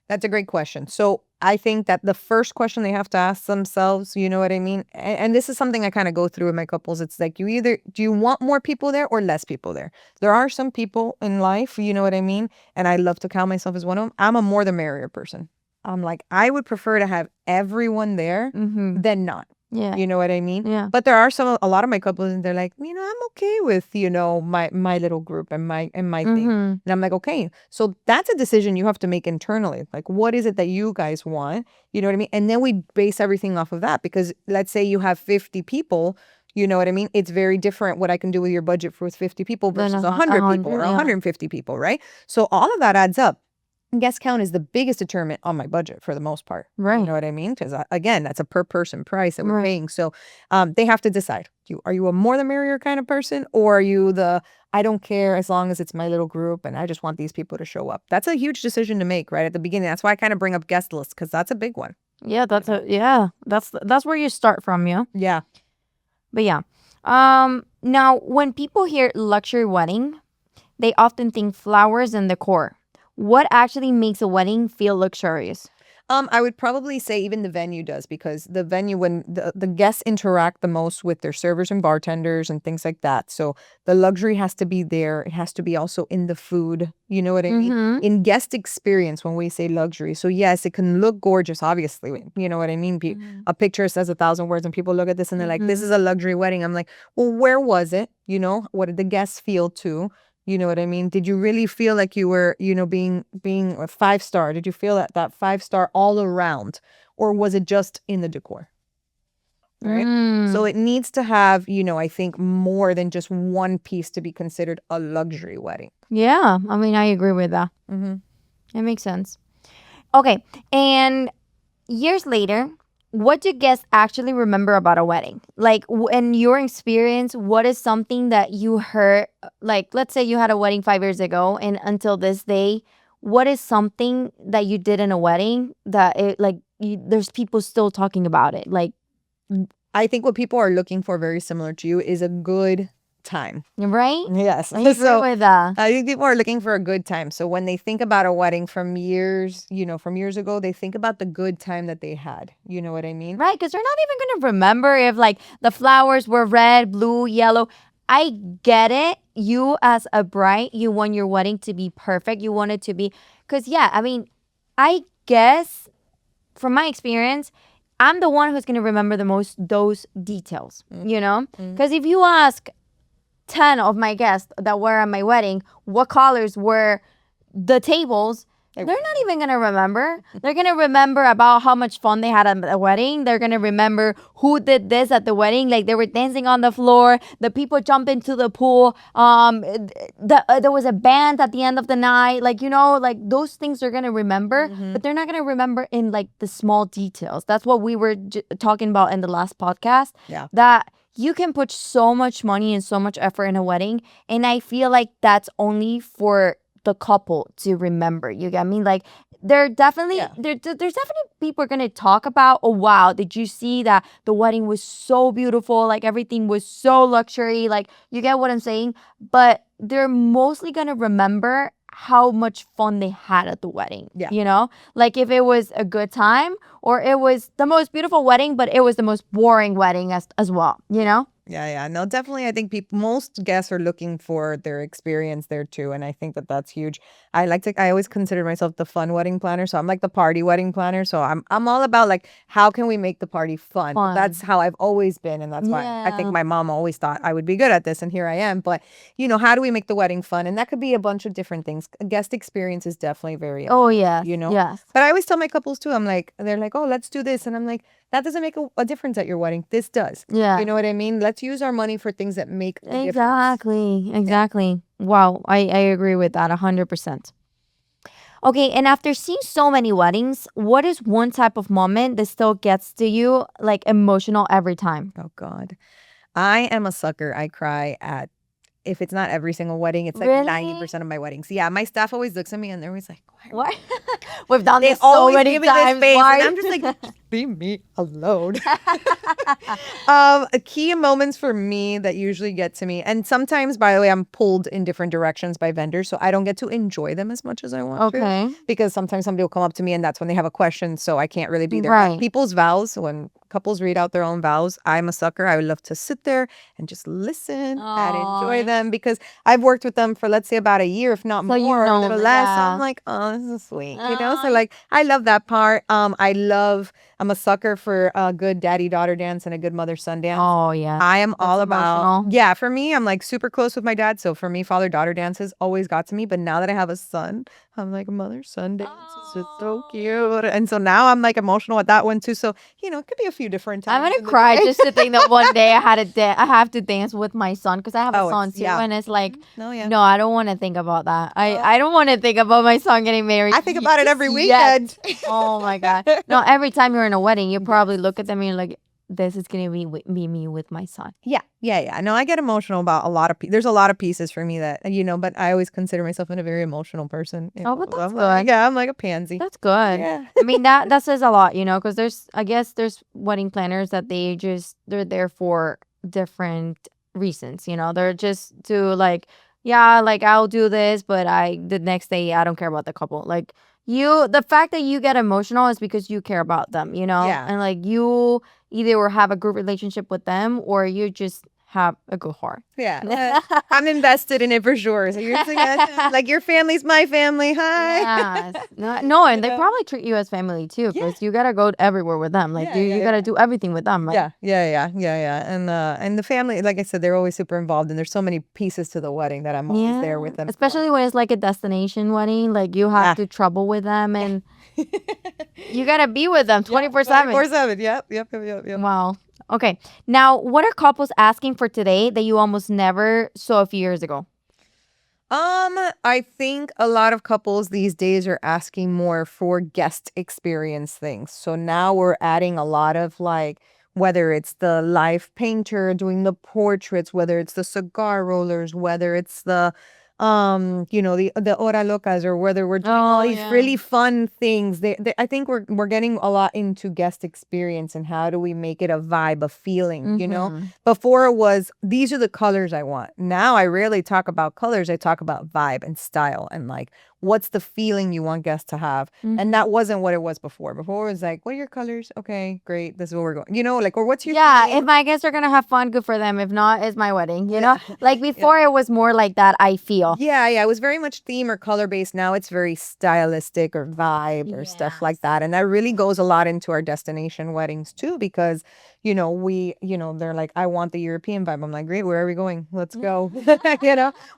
That's a great question. So I think that the first question they have to ask themselves, you know what I mean? And this is something I kind of go through with my couples. It's like do you want more people there or less people there? There are some people in life, you know what I mean? And I love to count myself as one of them. I'm a more the merrier person. I'm like, I would prefer to have everyone there than not.
Yeah.
You know what I mean?
Yeah.
But there are a lot of my couples and they're like, I'm okay with, my little group and my thing. And I'm like, okay. So that's a decision you have to make internally. Like, what is it that you guys want? You know what I mean? And then we base everything off of that because let's say you have 50 people, you know what I mean? It's very different what I can do with your budget for 50 people versus 100 people or 150 people, right? So all of that adds up. Guest count is the biggest determinant on my budget for the most part.
Right.
You know what I mean? Because again, that's a per person price that we're paying. So they have to decide. Are you a more the merrier kind of person or are you I don't care as long as it's my little group and I just want these people to show up? That's a huge decision to make right at the beginning. That's why I kind of bring up guest lists because that's a big one.
Yeah, that's where you start from, yeah.
Yeah.
But yeah. Now when people hear luxury wedding, they often think flowers and decor. What actually makes a wedding feel luxurious?
I would probably say even the venue does because the venue, when the guests interact the most with their servers and bartenders and things like that. So the luxury has to be there. It has to be also in the food. You know what I mean? In guest experience when we say luxury. So yes, it can look gorgeous, obviously. You know what I mean? A picture says 1,000 words and people look at this and they're like, this is a luxury wedding. I'm like, well, where was it? What did the guests feel too? You know what I mean? Did you really feel like you were, being a 5-star? Did you feel that 5-star all around? Or was it just in the decor? Right? So it needs to have, I think more than just one piece to be considered a luxury wedding.
Yeah. I mean, I agree with that. It makes sense. Okay. And years later, what do guests actually remember about a wedding? Like, in your experience, what is something that you heard? Like, let's say you had a wedding 5 years ago, and until this day, what is something that you did in a wedding that there's people still talking about it? Like,
I think what people are looking for, very similar to you, is a good time.
Right?
Yes.
I agree with that.
I think people are looking for a good time. So when they think about a wedding from years ago, they think about the good time that they had. You know what I mean?
Right, because they're not even going to remember if the flowers were red, blue, yellow. I get it. You as a bride, you want your wedding to be perfect. You want it to be, because I mean, I guess from my experience, I'm the one who's going to remember the most those details, because if you ask 10 of my guests that were at my wedding what colors were the tables, They're not even going to remember. They're going to remember about how much fun they had at the wedding. They're going to remember who did this at the wedding. Like they were dancing on the floor. The people jumped into the pool. There was a band at the end of the night. Like, like those things they're going to remember, but they're not going to remember in like the small details. That's what we were talking about in the last podcast.
Yeah.
That you can put so much money and so much effort in a wedding. And I feel like that's only for the couple to remember. You get me? Like there's definitely people are gonna talk about, oh wow, did you see that the wedding was so beautiful, like everything was so luxury, like you get what I'm saying? But they're mostly gonna remember how much fun they had at the wedding.
Yeah.
Like if it was a good time or it was the most beautiful wedding, but it was the most boring wedding as well,
Yeah. No, definitely. I think most guests are looking for their experience there too. And I think that that's huge. I always consider myself the fun wedding planner. So I'm like the party wedding planner. So I'm all about like, how can we make the party fun? That's how I've always been. And that's why I think my mom always thought I would be good at this. And here I am. But, how do we make the wedding fun? And that could be a bunch of different things. Guest experience is definitely very important.
Oh, yeah. Yes.
But I always tell my couples too, they're like, oh, let's do this. And I'm like, that doesn't make a difference at your wedding. This does.
Yeah.
You know what I mean? Let's use our money for things that make a difference.
Exactly. Wow. I agree with that 100%. Okay. And after seeing so many weddings, what is one type of moment that still gets to you like emotional every time?
Oh, God. I am a sucker. I cry if it's not every single wedding, it's like
Really?
90% of my weddings. Yeah, my staff always looks at me and they're always like,
What? We've done
they
this so
always
many
give me this
times.
face,
Why?
and I'm just like, leave me alone. Key moments for me that usually get to me, and sometimes, by the way, I'm pulled in different directions by vendors, so I don't get to enjoy them as much as I want to. Because sometimes somebody will come up to me and that's when they have a question, so I can't really be there.
Right.
People's vows, when couples read out their own vows, I'm a sucker. I would love to sit there and just listen and enjoy them, because I've worked with them for, let's say, about a year, if not more, a little less. So I'm like, oh, this is sweet, So like, I love that part. I'm a sucker for a good daddy-daughter dance and a good mother-son dance.
Oh, yeah.
I am all about,
emotional.
for me, I'm like super close with my dad. So for me, father-daughter dances always got to me. But now that I have a son, I'm like, mother-son dance is just so cute. And so now I'm like emotional at that one too. So, it could be a few different times.
I'm gonna cry just to think that one day I have to dance with my son, because I have a son too, and it's like, no, I don't want to think about that. I don't want to think about my son getting married.
I think about it every weekend.
Oh my God. No, every time you're in a wedding, you probably look at them and you're like, this is gonna be me with my son.
Yeah. No, I get emotional about a lot of there's a lot of pieces for me that, but I always consider myself a very emotional person.
Oh, but that's good.
I'm like a pansy.
That's good. Yeah. I mean, that says a lot, because I guess there's wedding planners that they're there for different reasons, they're just to like, like I'll do this, but the next day I don't care about the couple. Like the fact that you get emotional is because you care about them,
Yeah.
and like you either have a good relationship with them or you just have a good heart.
Yeah. I'm invested in it for sure. So you're like, your family's my family. Hi.
Yes. No, and they probably treat you as family too, because you gotta go everywhere with them. Like you gotta do everything with them. Like,
yeah. And the family, like I said, they're always super involved, and there's so many pieces to the wedding that I'm always there with them.
Especially when it's like a destination wedding, like you have to travel with them, and you gotta be with them 24/7.
24/7. Yep.
Wow. Okay. Now, what are couples asking for today that you almost never saw a few years ago?
I think a lot of couples these days are asking more for guest experience things. So now we're adding a lot of like, whether it's the live painter doing the portraits, whether it's the cigar rollers, whether it's the the hora locas, or whether we're doing all these really fun things. I think we're getting a lot into guest experience and how do we make it a vibe, a feeling, Before it was, these are the colors I want. Now I rarely talk about colors. I talk about vibe and style and like, what's the feeling you want guests to have? And that wasn't what it was before. Before it was like, what are your colors? Okay, great. This is what we're going. Or what's your feeling?
If my guests are gonna have fun, good for them. If not, it's my wedding, Like before it was more like that, I feel.
Yeah. It was very much theme or color based. Now it's very stylistic or vibe or stuff like that. And that really goes a lot into our destination weddings too, because, they're like, I want the European vibe. I'm like, great, where are we going? Let's go.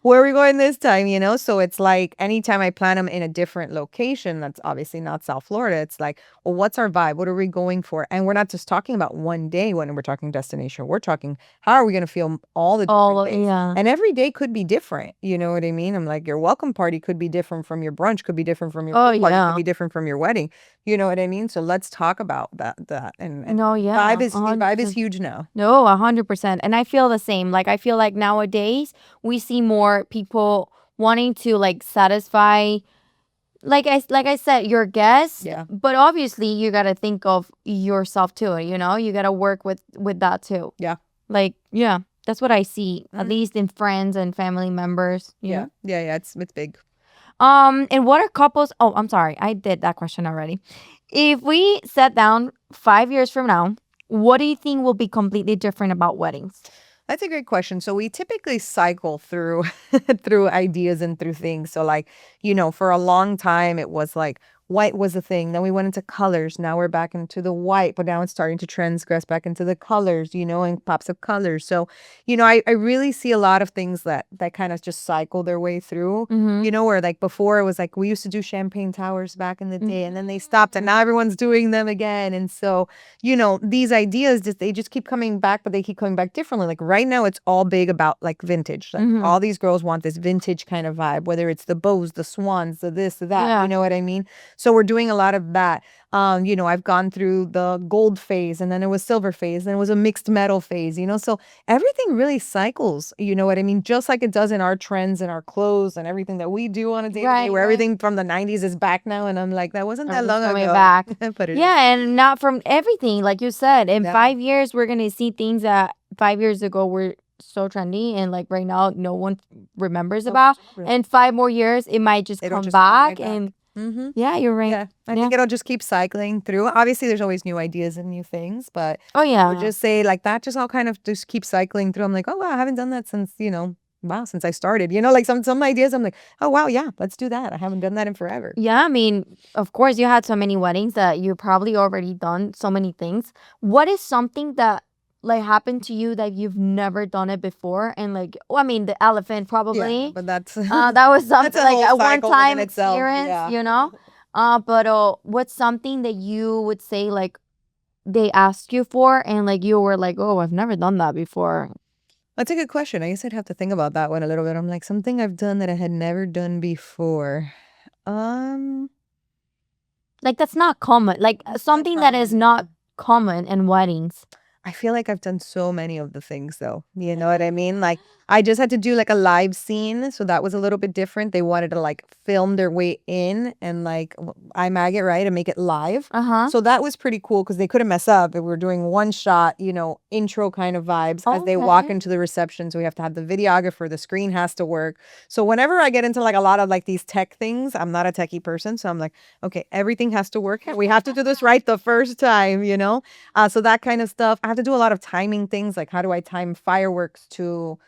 Where are we going this time? So it's like anytime I plan them in a different location, that's obviously not South Florida. It's like, well, what's our vibe? What are we going for? And we're not just talking about one day when we're talking destination. We're talking, how are we going to feel all the different days?
Yeah.
And every day could be different. You know what I mean? I'm like, your welcome party could be different from your brunch, could be different from your pool party, could be different from your wedding. You know what I mean? So let's talk about that. And
No, yeah.
vibe is huge now.
No, 100%. And I feel the same. Like, I feel like nowadays we see more people wanting to like satisfy, like I said, your guests.
Yeah.
But obviously you got to think of yourself too, you got to work with that too.
Yeah.
Like, yeah, that's what I see, at least in friends and family members.
Yeah. It's big.
And what are couples? Oh, I'm sorry. I did that question already. If we sat down 5 years from now, what do you think will be completely different about weddings?
That's a great question. So we typically cycle through through ideas and through things. So like, for a long time it was like white was the thing. Then we went into colors. Now we're back into the white, but now it's starting to transgress back into the colors, and pops of colors. So, I really see a lot of things that kind of just cycle their way through, where like before it was like we used to do champagne towers back in the day and then they stopped and now everyone's doing them again. And so, these ideas they just keep coming back, but they keep coming back differently. Like right now it's all big about like vintage. Like all these girls want this vintage kind of vibe, whether it's the bows, the swans, the this, the that, you know what I mean? So we're doing a lot of that. I've gone through the gold phase and then it was silver phase, then it was a mixed metal phase, so everything really cycles, you know what I mean? Just like it does in our trends and our clothes and everything that we do on a day-to-day, where everything from the 90s is back now. And I'm like, that wasn't that long ago.
Back.
But
and not from everything. Like you said, in 5 years, we're going to see things that 5 years ago were so trendy and like right now no one remembers about. And 5 more years, it might just come back. And yeah, you're right.
Yeah, I think it'll just keep cycling through. Obviously, there's always new ideas and new things, but
I
would just say like that just all kind of just keep cycling through. I'm like, oh wow, I haven't done that since, since I started. Like some ideas I'm like, oh wow, yeah, let's do that. I haven't done that in forever.
Yeah, I mean, of course you had so many weddings that you probably already done so many things. What is something that like happened to you that you've never done it before? And like, I mean, the elephant probably.
Yeah, but that's
that was something like a one-time
itself,
experience, but what's something that you would say like they asked you for and like you were like, oh, I've never done that before?
That's a good question. I guess I'd have to think about that one a little bit. I'm like, something I've done that I had never done before.
Like that's not common. Like something that is not common in weddings.
I feel like I've done so many of the things though. You know what I mean? Like I just had to do like a live scene. So that was a little bit different. They wanted to like film their way in and like IMAG it, right? And make it live. So that was pretty cool because they couldn't mess up. We were doing one shot, intro kind of vibes as they walk into the reception. So we have to have the videographer, the screen has to work. So whenever I get into like a lot of like these tech things, I'm not a techie person. So I'm like, okay, everything has to work. We have to do this right the first time, so that kind of stuff. I have to do a lot of timing things. Like how do I time fireworks to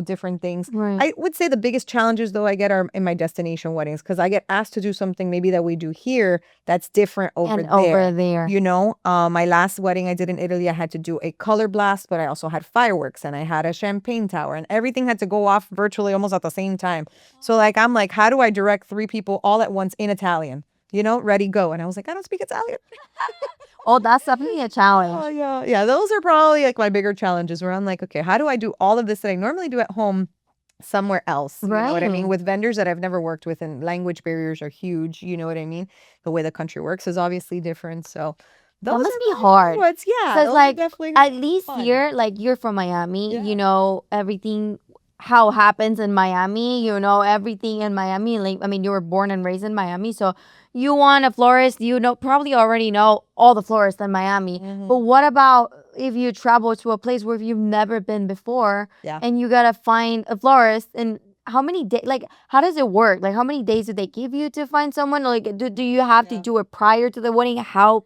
different things.
Right.
I would say the biggest challenges though I get are in my destination weddings because I get asked to do something maybe that we do here that's different over there. My last wedding I did in Italy, I had to do a color blast, but I also had fireworks and I had a champagne tower and everything had to go off virtually almost at the same time. So like I'm like, how do I direct 3 people all at once in Italian? Ready, go. And I was like, I don't speak Italian.
Oh, that's definitely a challenge.
Oh, yeah. Yeah, those are probably like my bigger challenges where I'm like, okay, how do I do all of this that I normally do at home somewhere else? You know what I mean? With vendors that I've never worked with, and language barriers are huge. You know what I mean? The way the country works is obviously different. So
that must be hard.
Because
like at least here, like you're from Miami, everything how happens in Miami, everything in Miami. Like, I mean, you were born and raised in Miami, so you want a florist, probably already know all the florists in Miami. But what about if you travel to a place where you've never been before and you gotta find a florist? And how many days, like, how does it work? Like, how many days do they give you to find someone? Like, do you have to do it prior to the wedding? How,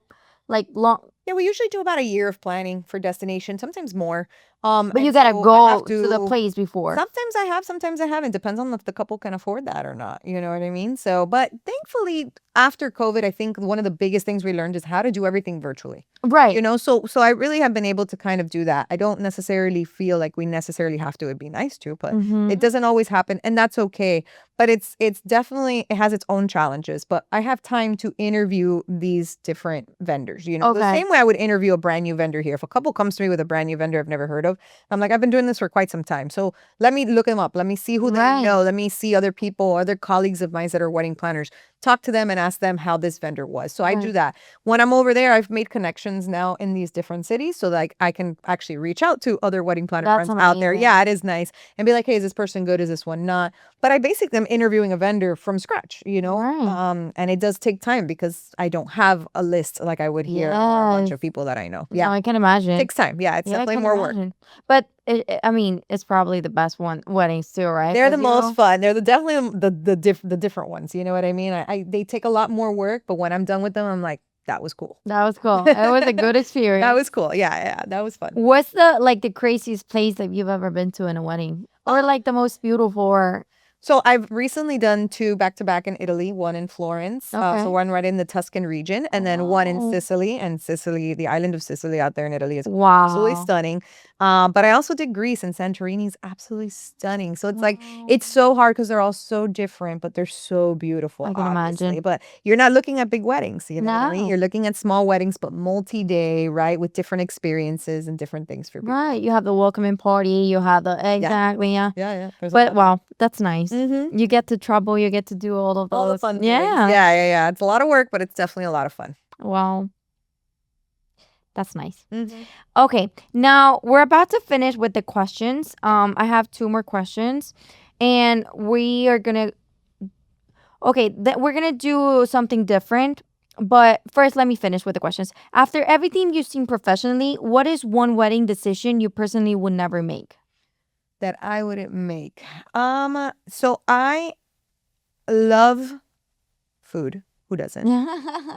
like, long?
Yeah, we usually do about a year of planning for destination, sometimes more.
But you
And
gotta
so I have
go to the
to.
place before.
Sometimes I have, sometimes I haven't. Depends on if the couple can afford that or not. You know what I mean? So, but thankfully, after COVID, I think one of the biggest things we learned is how to do everything virtually.
Right.
So I really have been able to kind of do that. I don't necessarily feel like we necessarily have to. It'd be nice to, but it doesn't always happen, and that's okay. But it's definitely, it has its own challenges. But I have time to interview these different vendors. The
Okay.
same way I would interview a brand new vendor here. If a couple comes to me with a brand new vendor I've never heard of, I'm like, I've been doing this for quite some time. So let me look them up. Let me see who they
Right.
know. Let me see other people, other colleagues of mine that are wedding planners. Talk to them and ask them how this vendor was. So I do
Right.
that. When I'm over there, I've made connections now in these different cities, so like I can actually reach out to other wedding planner
That's
friends out there.
amazing.
Yeah, it is nice. And be like, hey, is this person good? Is this one not? But I basically am interviewing a vendor from scratch,
Right.
and it does take time because I don't have a list like I would here or a bunch
Yes.
of people that I know.
No,
Yeah,
I can imagine.
takes time. Yeah, it's
Yeah, I
definitely
can
more work.
imagine. But I mean, it's probably the best weddings too, right?
They're the
'Cause,
most fun. They're definitely the different ones. You know what I mean? I they take a lot more work, but when I'm done with them, I'm like, that was cool.
that was cool. It was a good
That
experience.
was cool. Yeah, yeah, that was fun.
What's the craziest place that you've ever been to in a wedding? Or
Um,
like the most beautiful or
So I've recently done 2 back-to-back in Italy, one in Florence, so
okay.
one right in the Tuscan region,
Oh,
and then one in
wow.
Sicily. And Sicily, the island of Sicily out there in Italy is absolutely
Wow.
stunning. But I also did Greece, and Santorini is absolutely stunning. So it's like,
Wow.
it's so hard because they're all so different, but they're so beautiful,
I can
obviously.
imagine.
But you're not looking at big weddings, you know what I mean?
No.
You're looking at small weddings, but multi-day, right, with different experiences and different things for people.
Right. You have the welcoming party, you have the
Yeah,
exactly, yeah.
yeah, yeah. There's a
But
lot.
wow, that's nice.
Mm-hmm.
You get to travel, you get to do all of
All the
those.
fun things.
Yeah.
Yeah, yeah, yeah. It's a lot of work, but it's definitely a lot of fun.
Wow. That's nice.
Mm-hmm.
Okay. Now we're about to finish with the questions. I have 2 more questions. And we are gonna we're gonna do something different. But first, let me finish with the questions. After everything you've seen professionally, what is one wedding decision you personally would never make?
That I wouldn't make. So I love food. Who doesn't?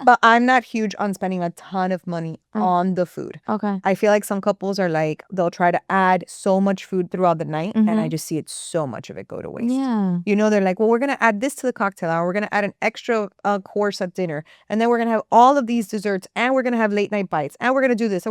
But I'm not huge on spending a ton of money on the food.
Okay.
I feel like some couples are like, they'll try to add so much food throughout the night, and I just see it so much of it go to waste.
Yeah.
They're like, well, we're going to add this to the cocktail hour. We're going to add an extra course at dinner. And then we're going to have all of these desserts, and we're going to have late night bites, and we're going to do this.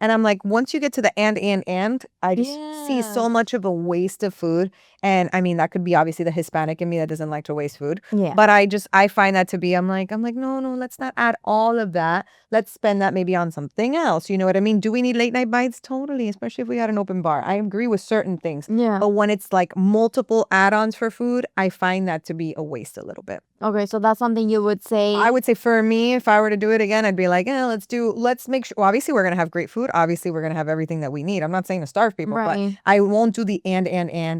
And I'm like, once you get to the and, I just see so
Yeah.
much of a waste of food. And I mean, that could be obviously the Hispanic in me that doesn't like to waste food.
Yeah.
But I find that to be, I'm like, no, let's not add all of that. Let's spend that maybe on something else. You know what I mean? Do we need late night bites? Totally, especially if we got an open bar. I agree with certain things.
Yeah.
But when it's like multiple add-ons for food, I find that to be a waste a little bit.
Okay, so that's something you would say.
I would say for me, if I were to do it again, I'd be like, let's make sure. Well, obviously, we're going to have great food. Obviously, we're going to have everything that we need. I'm not saying to starve people, but
Right.
I won't do the and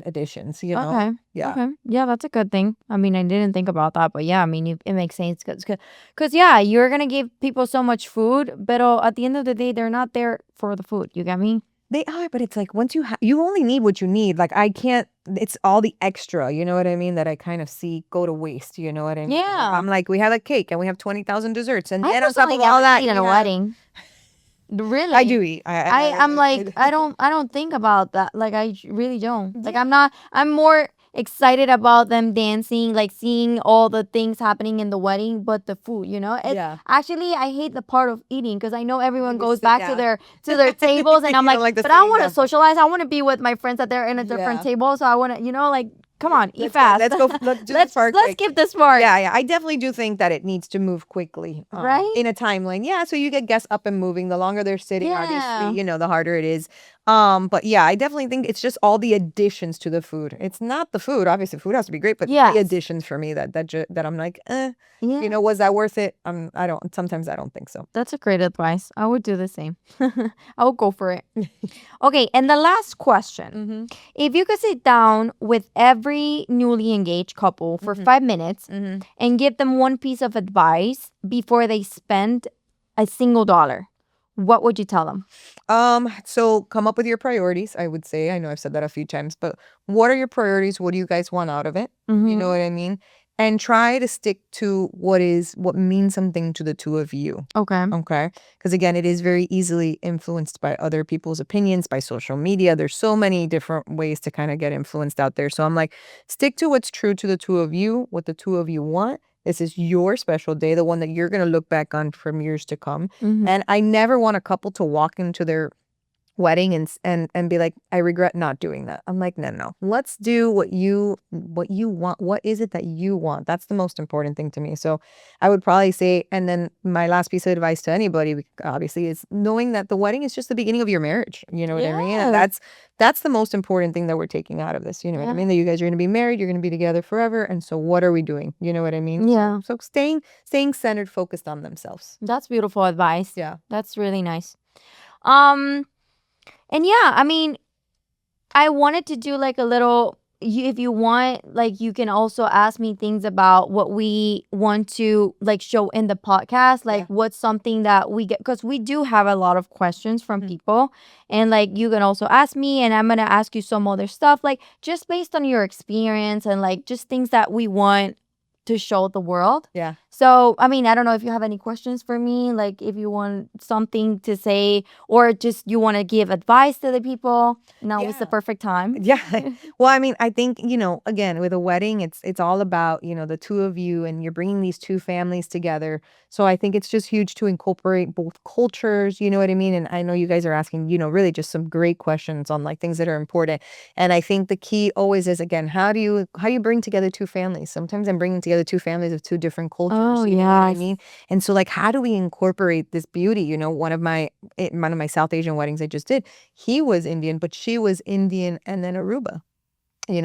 additions,
Okay.
Yeah.
Okay. Yeah, that's a good thing. I mean, I didn't think about that, but yeah, I mean, it makes sense because yeah, you're gonna give people so much food, but at the end of the day, they're not there for the food. You get me?
They are, but it's like once you only need what you need. Like I can't, it's all the extra, you know what I mean, that I kind of see go to waste, you know what I mean?
Yeah.
I'm like, we have a cake and we have 20,000 desserts. And
I
then on top
personally
of all
never
that,
eat in a wedding. Really?
I do eat.
I'm like I don't think about that. Like really don't. Like
Yeah.
I'm more excited about them dancing, like seeing all the things happening in the wedding, but the food,
Yeah.
Actually, I hate the part of eating because I know everyone
You
goes
sit
back to
down.
their tables, and I'm
You don't
like,
like the
but I
sitting
want to
down.
socialize. I want to be with my friends that they're in a different
Yeah.
table, so I want to, like, come on, eat
Let's
fast.
Let's go. Let's do
let's
this part
let's
quick.
skip this part.
Yeah, yeah. I definitely do think that it needs to move quickly,
Right?
in a timeline. Yeah, so you get guests up and moving. The longer they're sitting,
Yeah.
obviously, the harder it is. But yeah, I definitely think it's just all the additions to the food. It's not the food. Obviously, food has to be great, but
Yes.
the additions for me that I'm like,
Yeah.
was that worth it? Sometimes I don't think so.
That's a great advice. I would do the same. I would go for it. Okay, and the last question. If you could sit down with every newly engaged couple for 5 minutes and give them one piece of advice before they spend a single dollar, what would you tell them?
So come up with your priorities, I would say. I know I've said that a few times, but what are your priorities? What do you guys want out of it? You know what I mean? and try to stick to what means something to the two of you.
Okay.
Okay. Because again, it is very easily influenced by other people's opinions, by social media. There's so many different ways to kind of get influenced out there. So I'm like, stick to what's true to the two of you, what the two of you want. This is your special day, the one that you're going to look back on from years to come.
Mhm.
And I never want a couple to walk into their wedding and be like, I regret not doing that. I'm like, no, no. Let's do what you want. What is it that you want? That's the most important thing to me. So I would probably say, and then my last piece of advice to anybody, obviously, is knowing that the wedding is just the beginning of your marriage. You know what I mean? And
Yeah.
that's the most important thing that we're taking out of this. You know what I
Yeah.
mean? That you guys are gonna be married, you're gonna be together forever. And so what are we doing? You know what I mean?
Yeah.
So staying centered, focused on themselves.
That's beautiful advice.
Yeah.
That's really nice. Um, and yeah, I mean, I wanted to do like a little. If you want, like, you can also ask me things about what we want to like show in the podcast. Like,
Yeah.
what's something that we get, because we do have a lot of questions from
Mhm.
people, and like you can also ask me, and I'm gonna ask you some other stuff, like just based on your experience and like just things that we want to show the world.
Yeah.
So, I mean, I don't know if you have any questions for me, like if you want something to say or just you want to give advice to the people. Now is the
Yeah.
perfect time.
Yeah. Well, I mean, I think, again, with a wedding, it's all about, the two of you and you're bringing these two families together. So I think it's just huge to incorporate both cultures, you know what I mean? And I know you guys are asking, really just some great questions on like things that are important. And I think the key always is, again, how you bring together two families. Sometimes I'm bringing together two families of two different cultures.
Oh,
You know what I
yes.
mean? And so like, how do we incorporate this beauty? One of my South Asian weddings I just did, he was Indian, but she was Indian and then Aruba.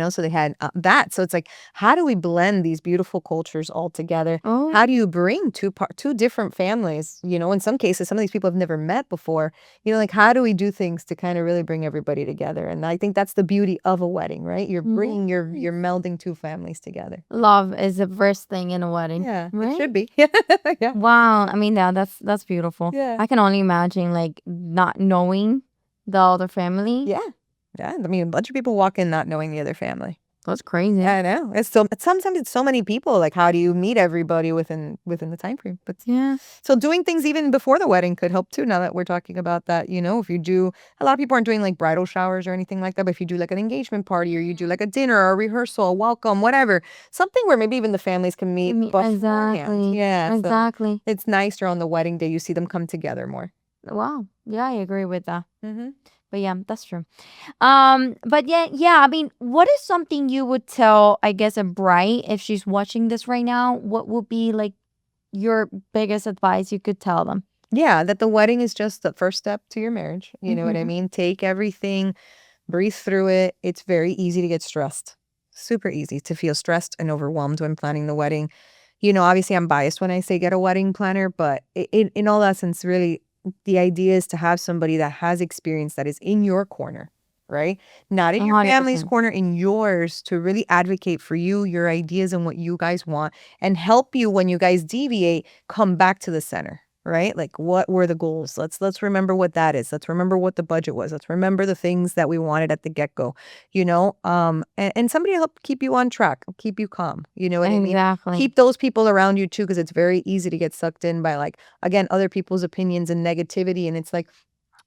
So they had that. So it's like, how do we blend these beautiful cultures all together?
Oh,
How do you bring two different families? In some cases, some of these people have never met before. Like, how do we do things to kind of really bring everybody together? And I think that's the beauty of a wedding, right? You're bringing you're melding two families together.
love is the first thing in a wedding.
Yeah, it
Right?
should be. Yeah.
Wow. I mean, yeah, that's beautiful.
Yeah.
I can only imagine like not knowing the other family.
Yeah. Yeah. I mean, a bunch of people walk in not knowing the other family.
That's crazy.
Yeah, I know. Sometimes it's so many people. Like, how do you meet everybody within the time frame? But
Yeah.
so doing things even before the wedding could help too. Now that we're talking about that, if you do, a lot of people aren't doing like bridal showers or anything like that. But if you do like an engagement party or you do like a dinner or a rehearsal, a welcome, whatever, something where maybe even the families can meet beforehand.
Exactly.
Yeah, so
Exactly.
it's nicer on the wedding day. You see them come together more.
Wow. Yeah, I agree with that.
Mm-hmm.
But yeah, that's true. But yeah, I mean, what is something you would tell, I guess, a bride if she's watching this right now? What would be like your biggest advice you could tell them?
Yeah, that the wedding is just the first step to your marriage. You know what I
Mhm.
mean? Take everything, breathe through it. It's very easy to get stressed. Super easy to feel stressed and overwhelmed when planning the wedding. Obviously I'm biased when I say get a wedding planner, but in all essence, really, the idea is to have somebody that has experience that is in your corner, right? Not in your family's
100%.
corner, in yours, to really advocate for you, your ideas, and what you guys want, and help you when you guys deviate, come back to the center. Right? Like, what were the goals? Let's remember what that is. Let's remember what the budget was. Let's remember the things that we wanted at the get-go, and somebody to help keep you on track, keep you calm. You know what I mean?
Exactly.
Keep those people around you too, because it's very easy to get sucked in by, like, again, other people's opinions and negativity. And it's like,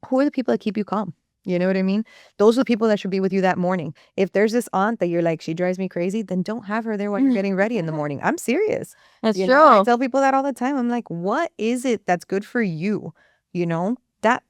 who are the people that keep you calm? You know what I mean? Those are the people that should be with you that morning. If there's this aunt that you're like, she drives me crazy, then don't have her there while you're getting ready in the morning. I'm serious.
That's
I
true.
tell people that all the time. I'm like, what is it that's good for you?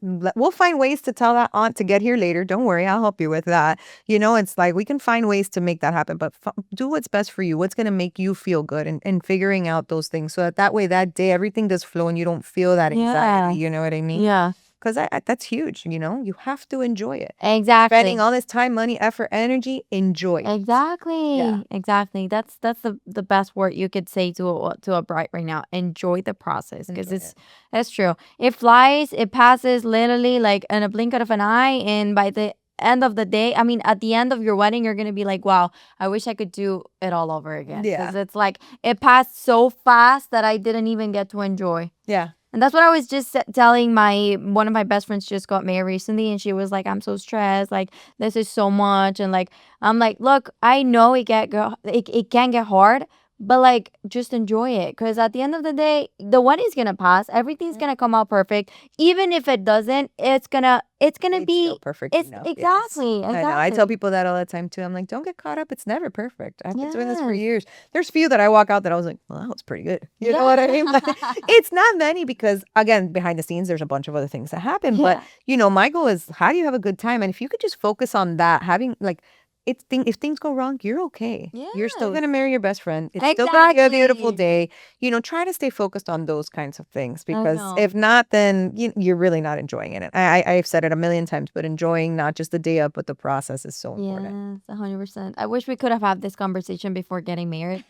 We'll find ways to tell that aunt to get here later. Don't worry, I'll help you with that. It's like we can find ways to make that happen, but do what's best for you. What's going to make you feel good, and figuring out those things so that way that day everything does flow and you don't feel that anxiety.
Yeah.
You know what I mean?
Yeah.
Because that's huge. You have to enjoy it.
Exactly.
Spending all this time, money, effort, energy, enjoy it.
Exactly.
Yeah.
Exactly. That's the best word you could say to a bride right now. Enjoy the process, because
Enjoy
that's true. It flies, it passes literally like in a blink of an eye, and by the end of the day, I mean, at the end of your wedding, you're gonna be like, wow, I wish I could do it all over again.
Yeah.
Because it's like it passed so fast that I didn't even get to enjoy.
Yeah.
And that's what I was just telling one of my best friends just got married recently, and she was like, I'm so stressed, like this is so much. And like I'm like, look, I know it can get hard, but like just enjoy it, because at the end of the day, the wedding's gonna pass, everything's gonna come out perfect. Even if it doesn't, it's gonna
It's
be
still perfect
it's
enough. Yes.
exactly,
I know. I tell
exactly.
people that all the time too. I'm like, don't get caught up. It's never perfect. I've been doing this for
Yes.
years. There's few that I walk out that I was like, well, that was pretty good. You know
Yeah.
what I mean? Like, it's not many because, again, behind the scenes, there's a bunch of other things that happen. But,
Yeah.
my goal is how do you have a good time? And if you could just focus on that, having like, if things go wrong, you're okay. You're still
Yes.
gonna marry your best friend. It's still gonna be a beautiful
Exactly.
day. Try to stay focused on those kinds of things
I
because
know.
if not, then you're really not enjoying it. I've said it a million times, but enjoying not just the day up, but the process is so important.
Yes, 100%. I wish we could have had this conversation before getting married.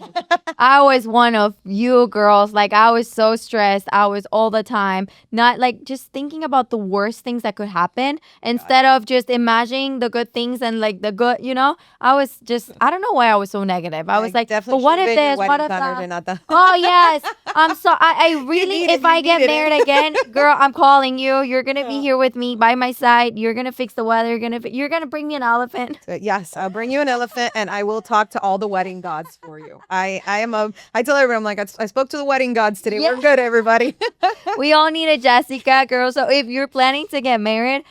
I was one of you girls. Like, I was so stressed. I was all the time, not like just thinking about the worst things that could happen instead of just imagining the good things and like the good, I was just, I don't know why I was so negative. I was
I
like, but
definitely should
what
have
if
been your
this? What
wedding
if
planner
that?
and not the.
Oh, yes. I
You
really,
needed
if I
you
get
needed
married
it.
again, girl, I'm calling you. You're going to be
Yeah.
here with me by my side. You're going to fix the weather. You're going to bring me an elephant.
So, yes, I'll bring you an elephant and I will talk to all the wedding gods for you. I tell everyone, I'm like, I spoke to the wedding gods today.
Yeah.
We're good, everybody.
We all need a Jessyca, girl. So if you're planning to get married,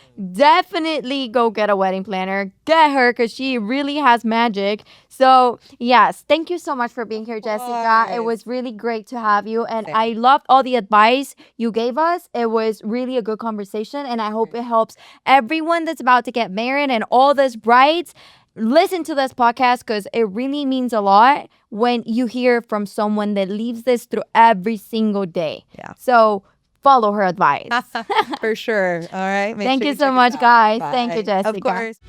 definitely go get a wedding planner. Get her, because she really has magic. So yes, thank you so much for being here, Jessyca. It was really great to have you. And
Same.
I loved all the advice you gave us. It was really a good conversation. And I hope it helps everyone that's about to get married and all those brides. Listen to this podcast, because it really means a lot when you hear from someone that lives this through every single day.
Yeah.
So follow her advice.
For sure. All right. Make
Thank
sure
you so
check us
much,
out.
guys. Thank you,
Bye. Of
Jessyca.
course.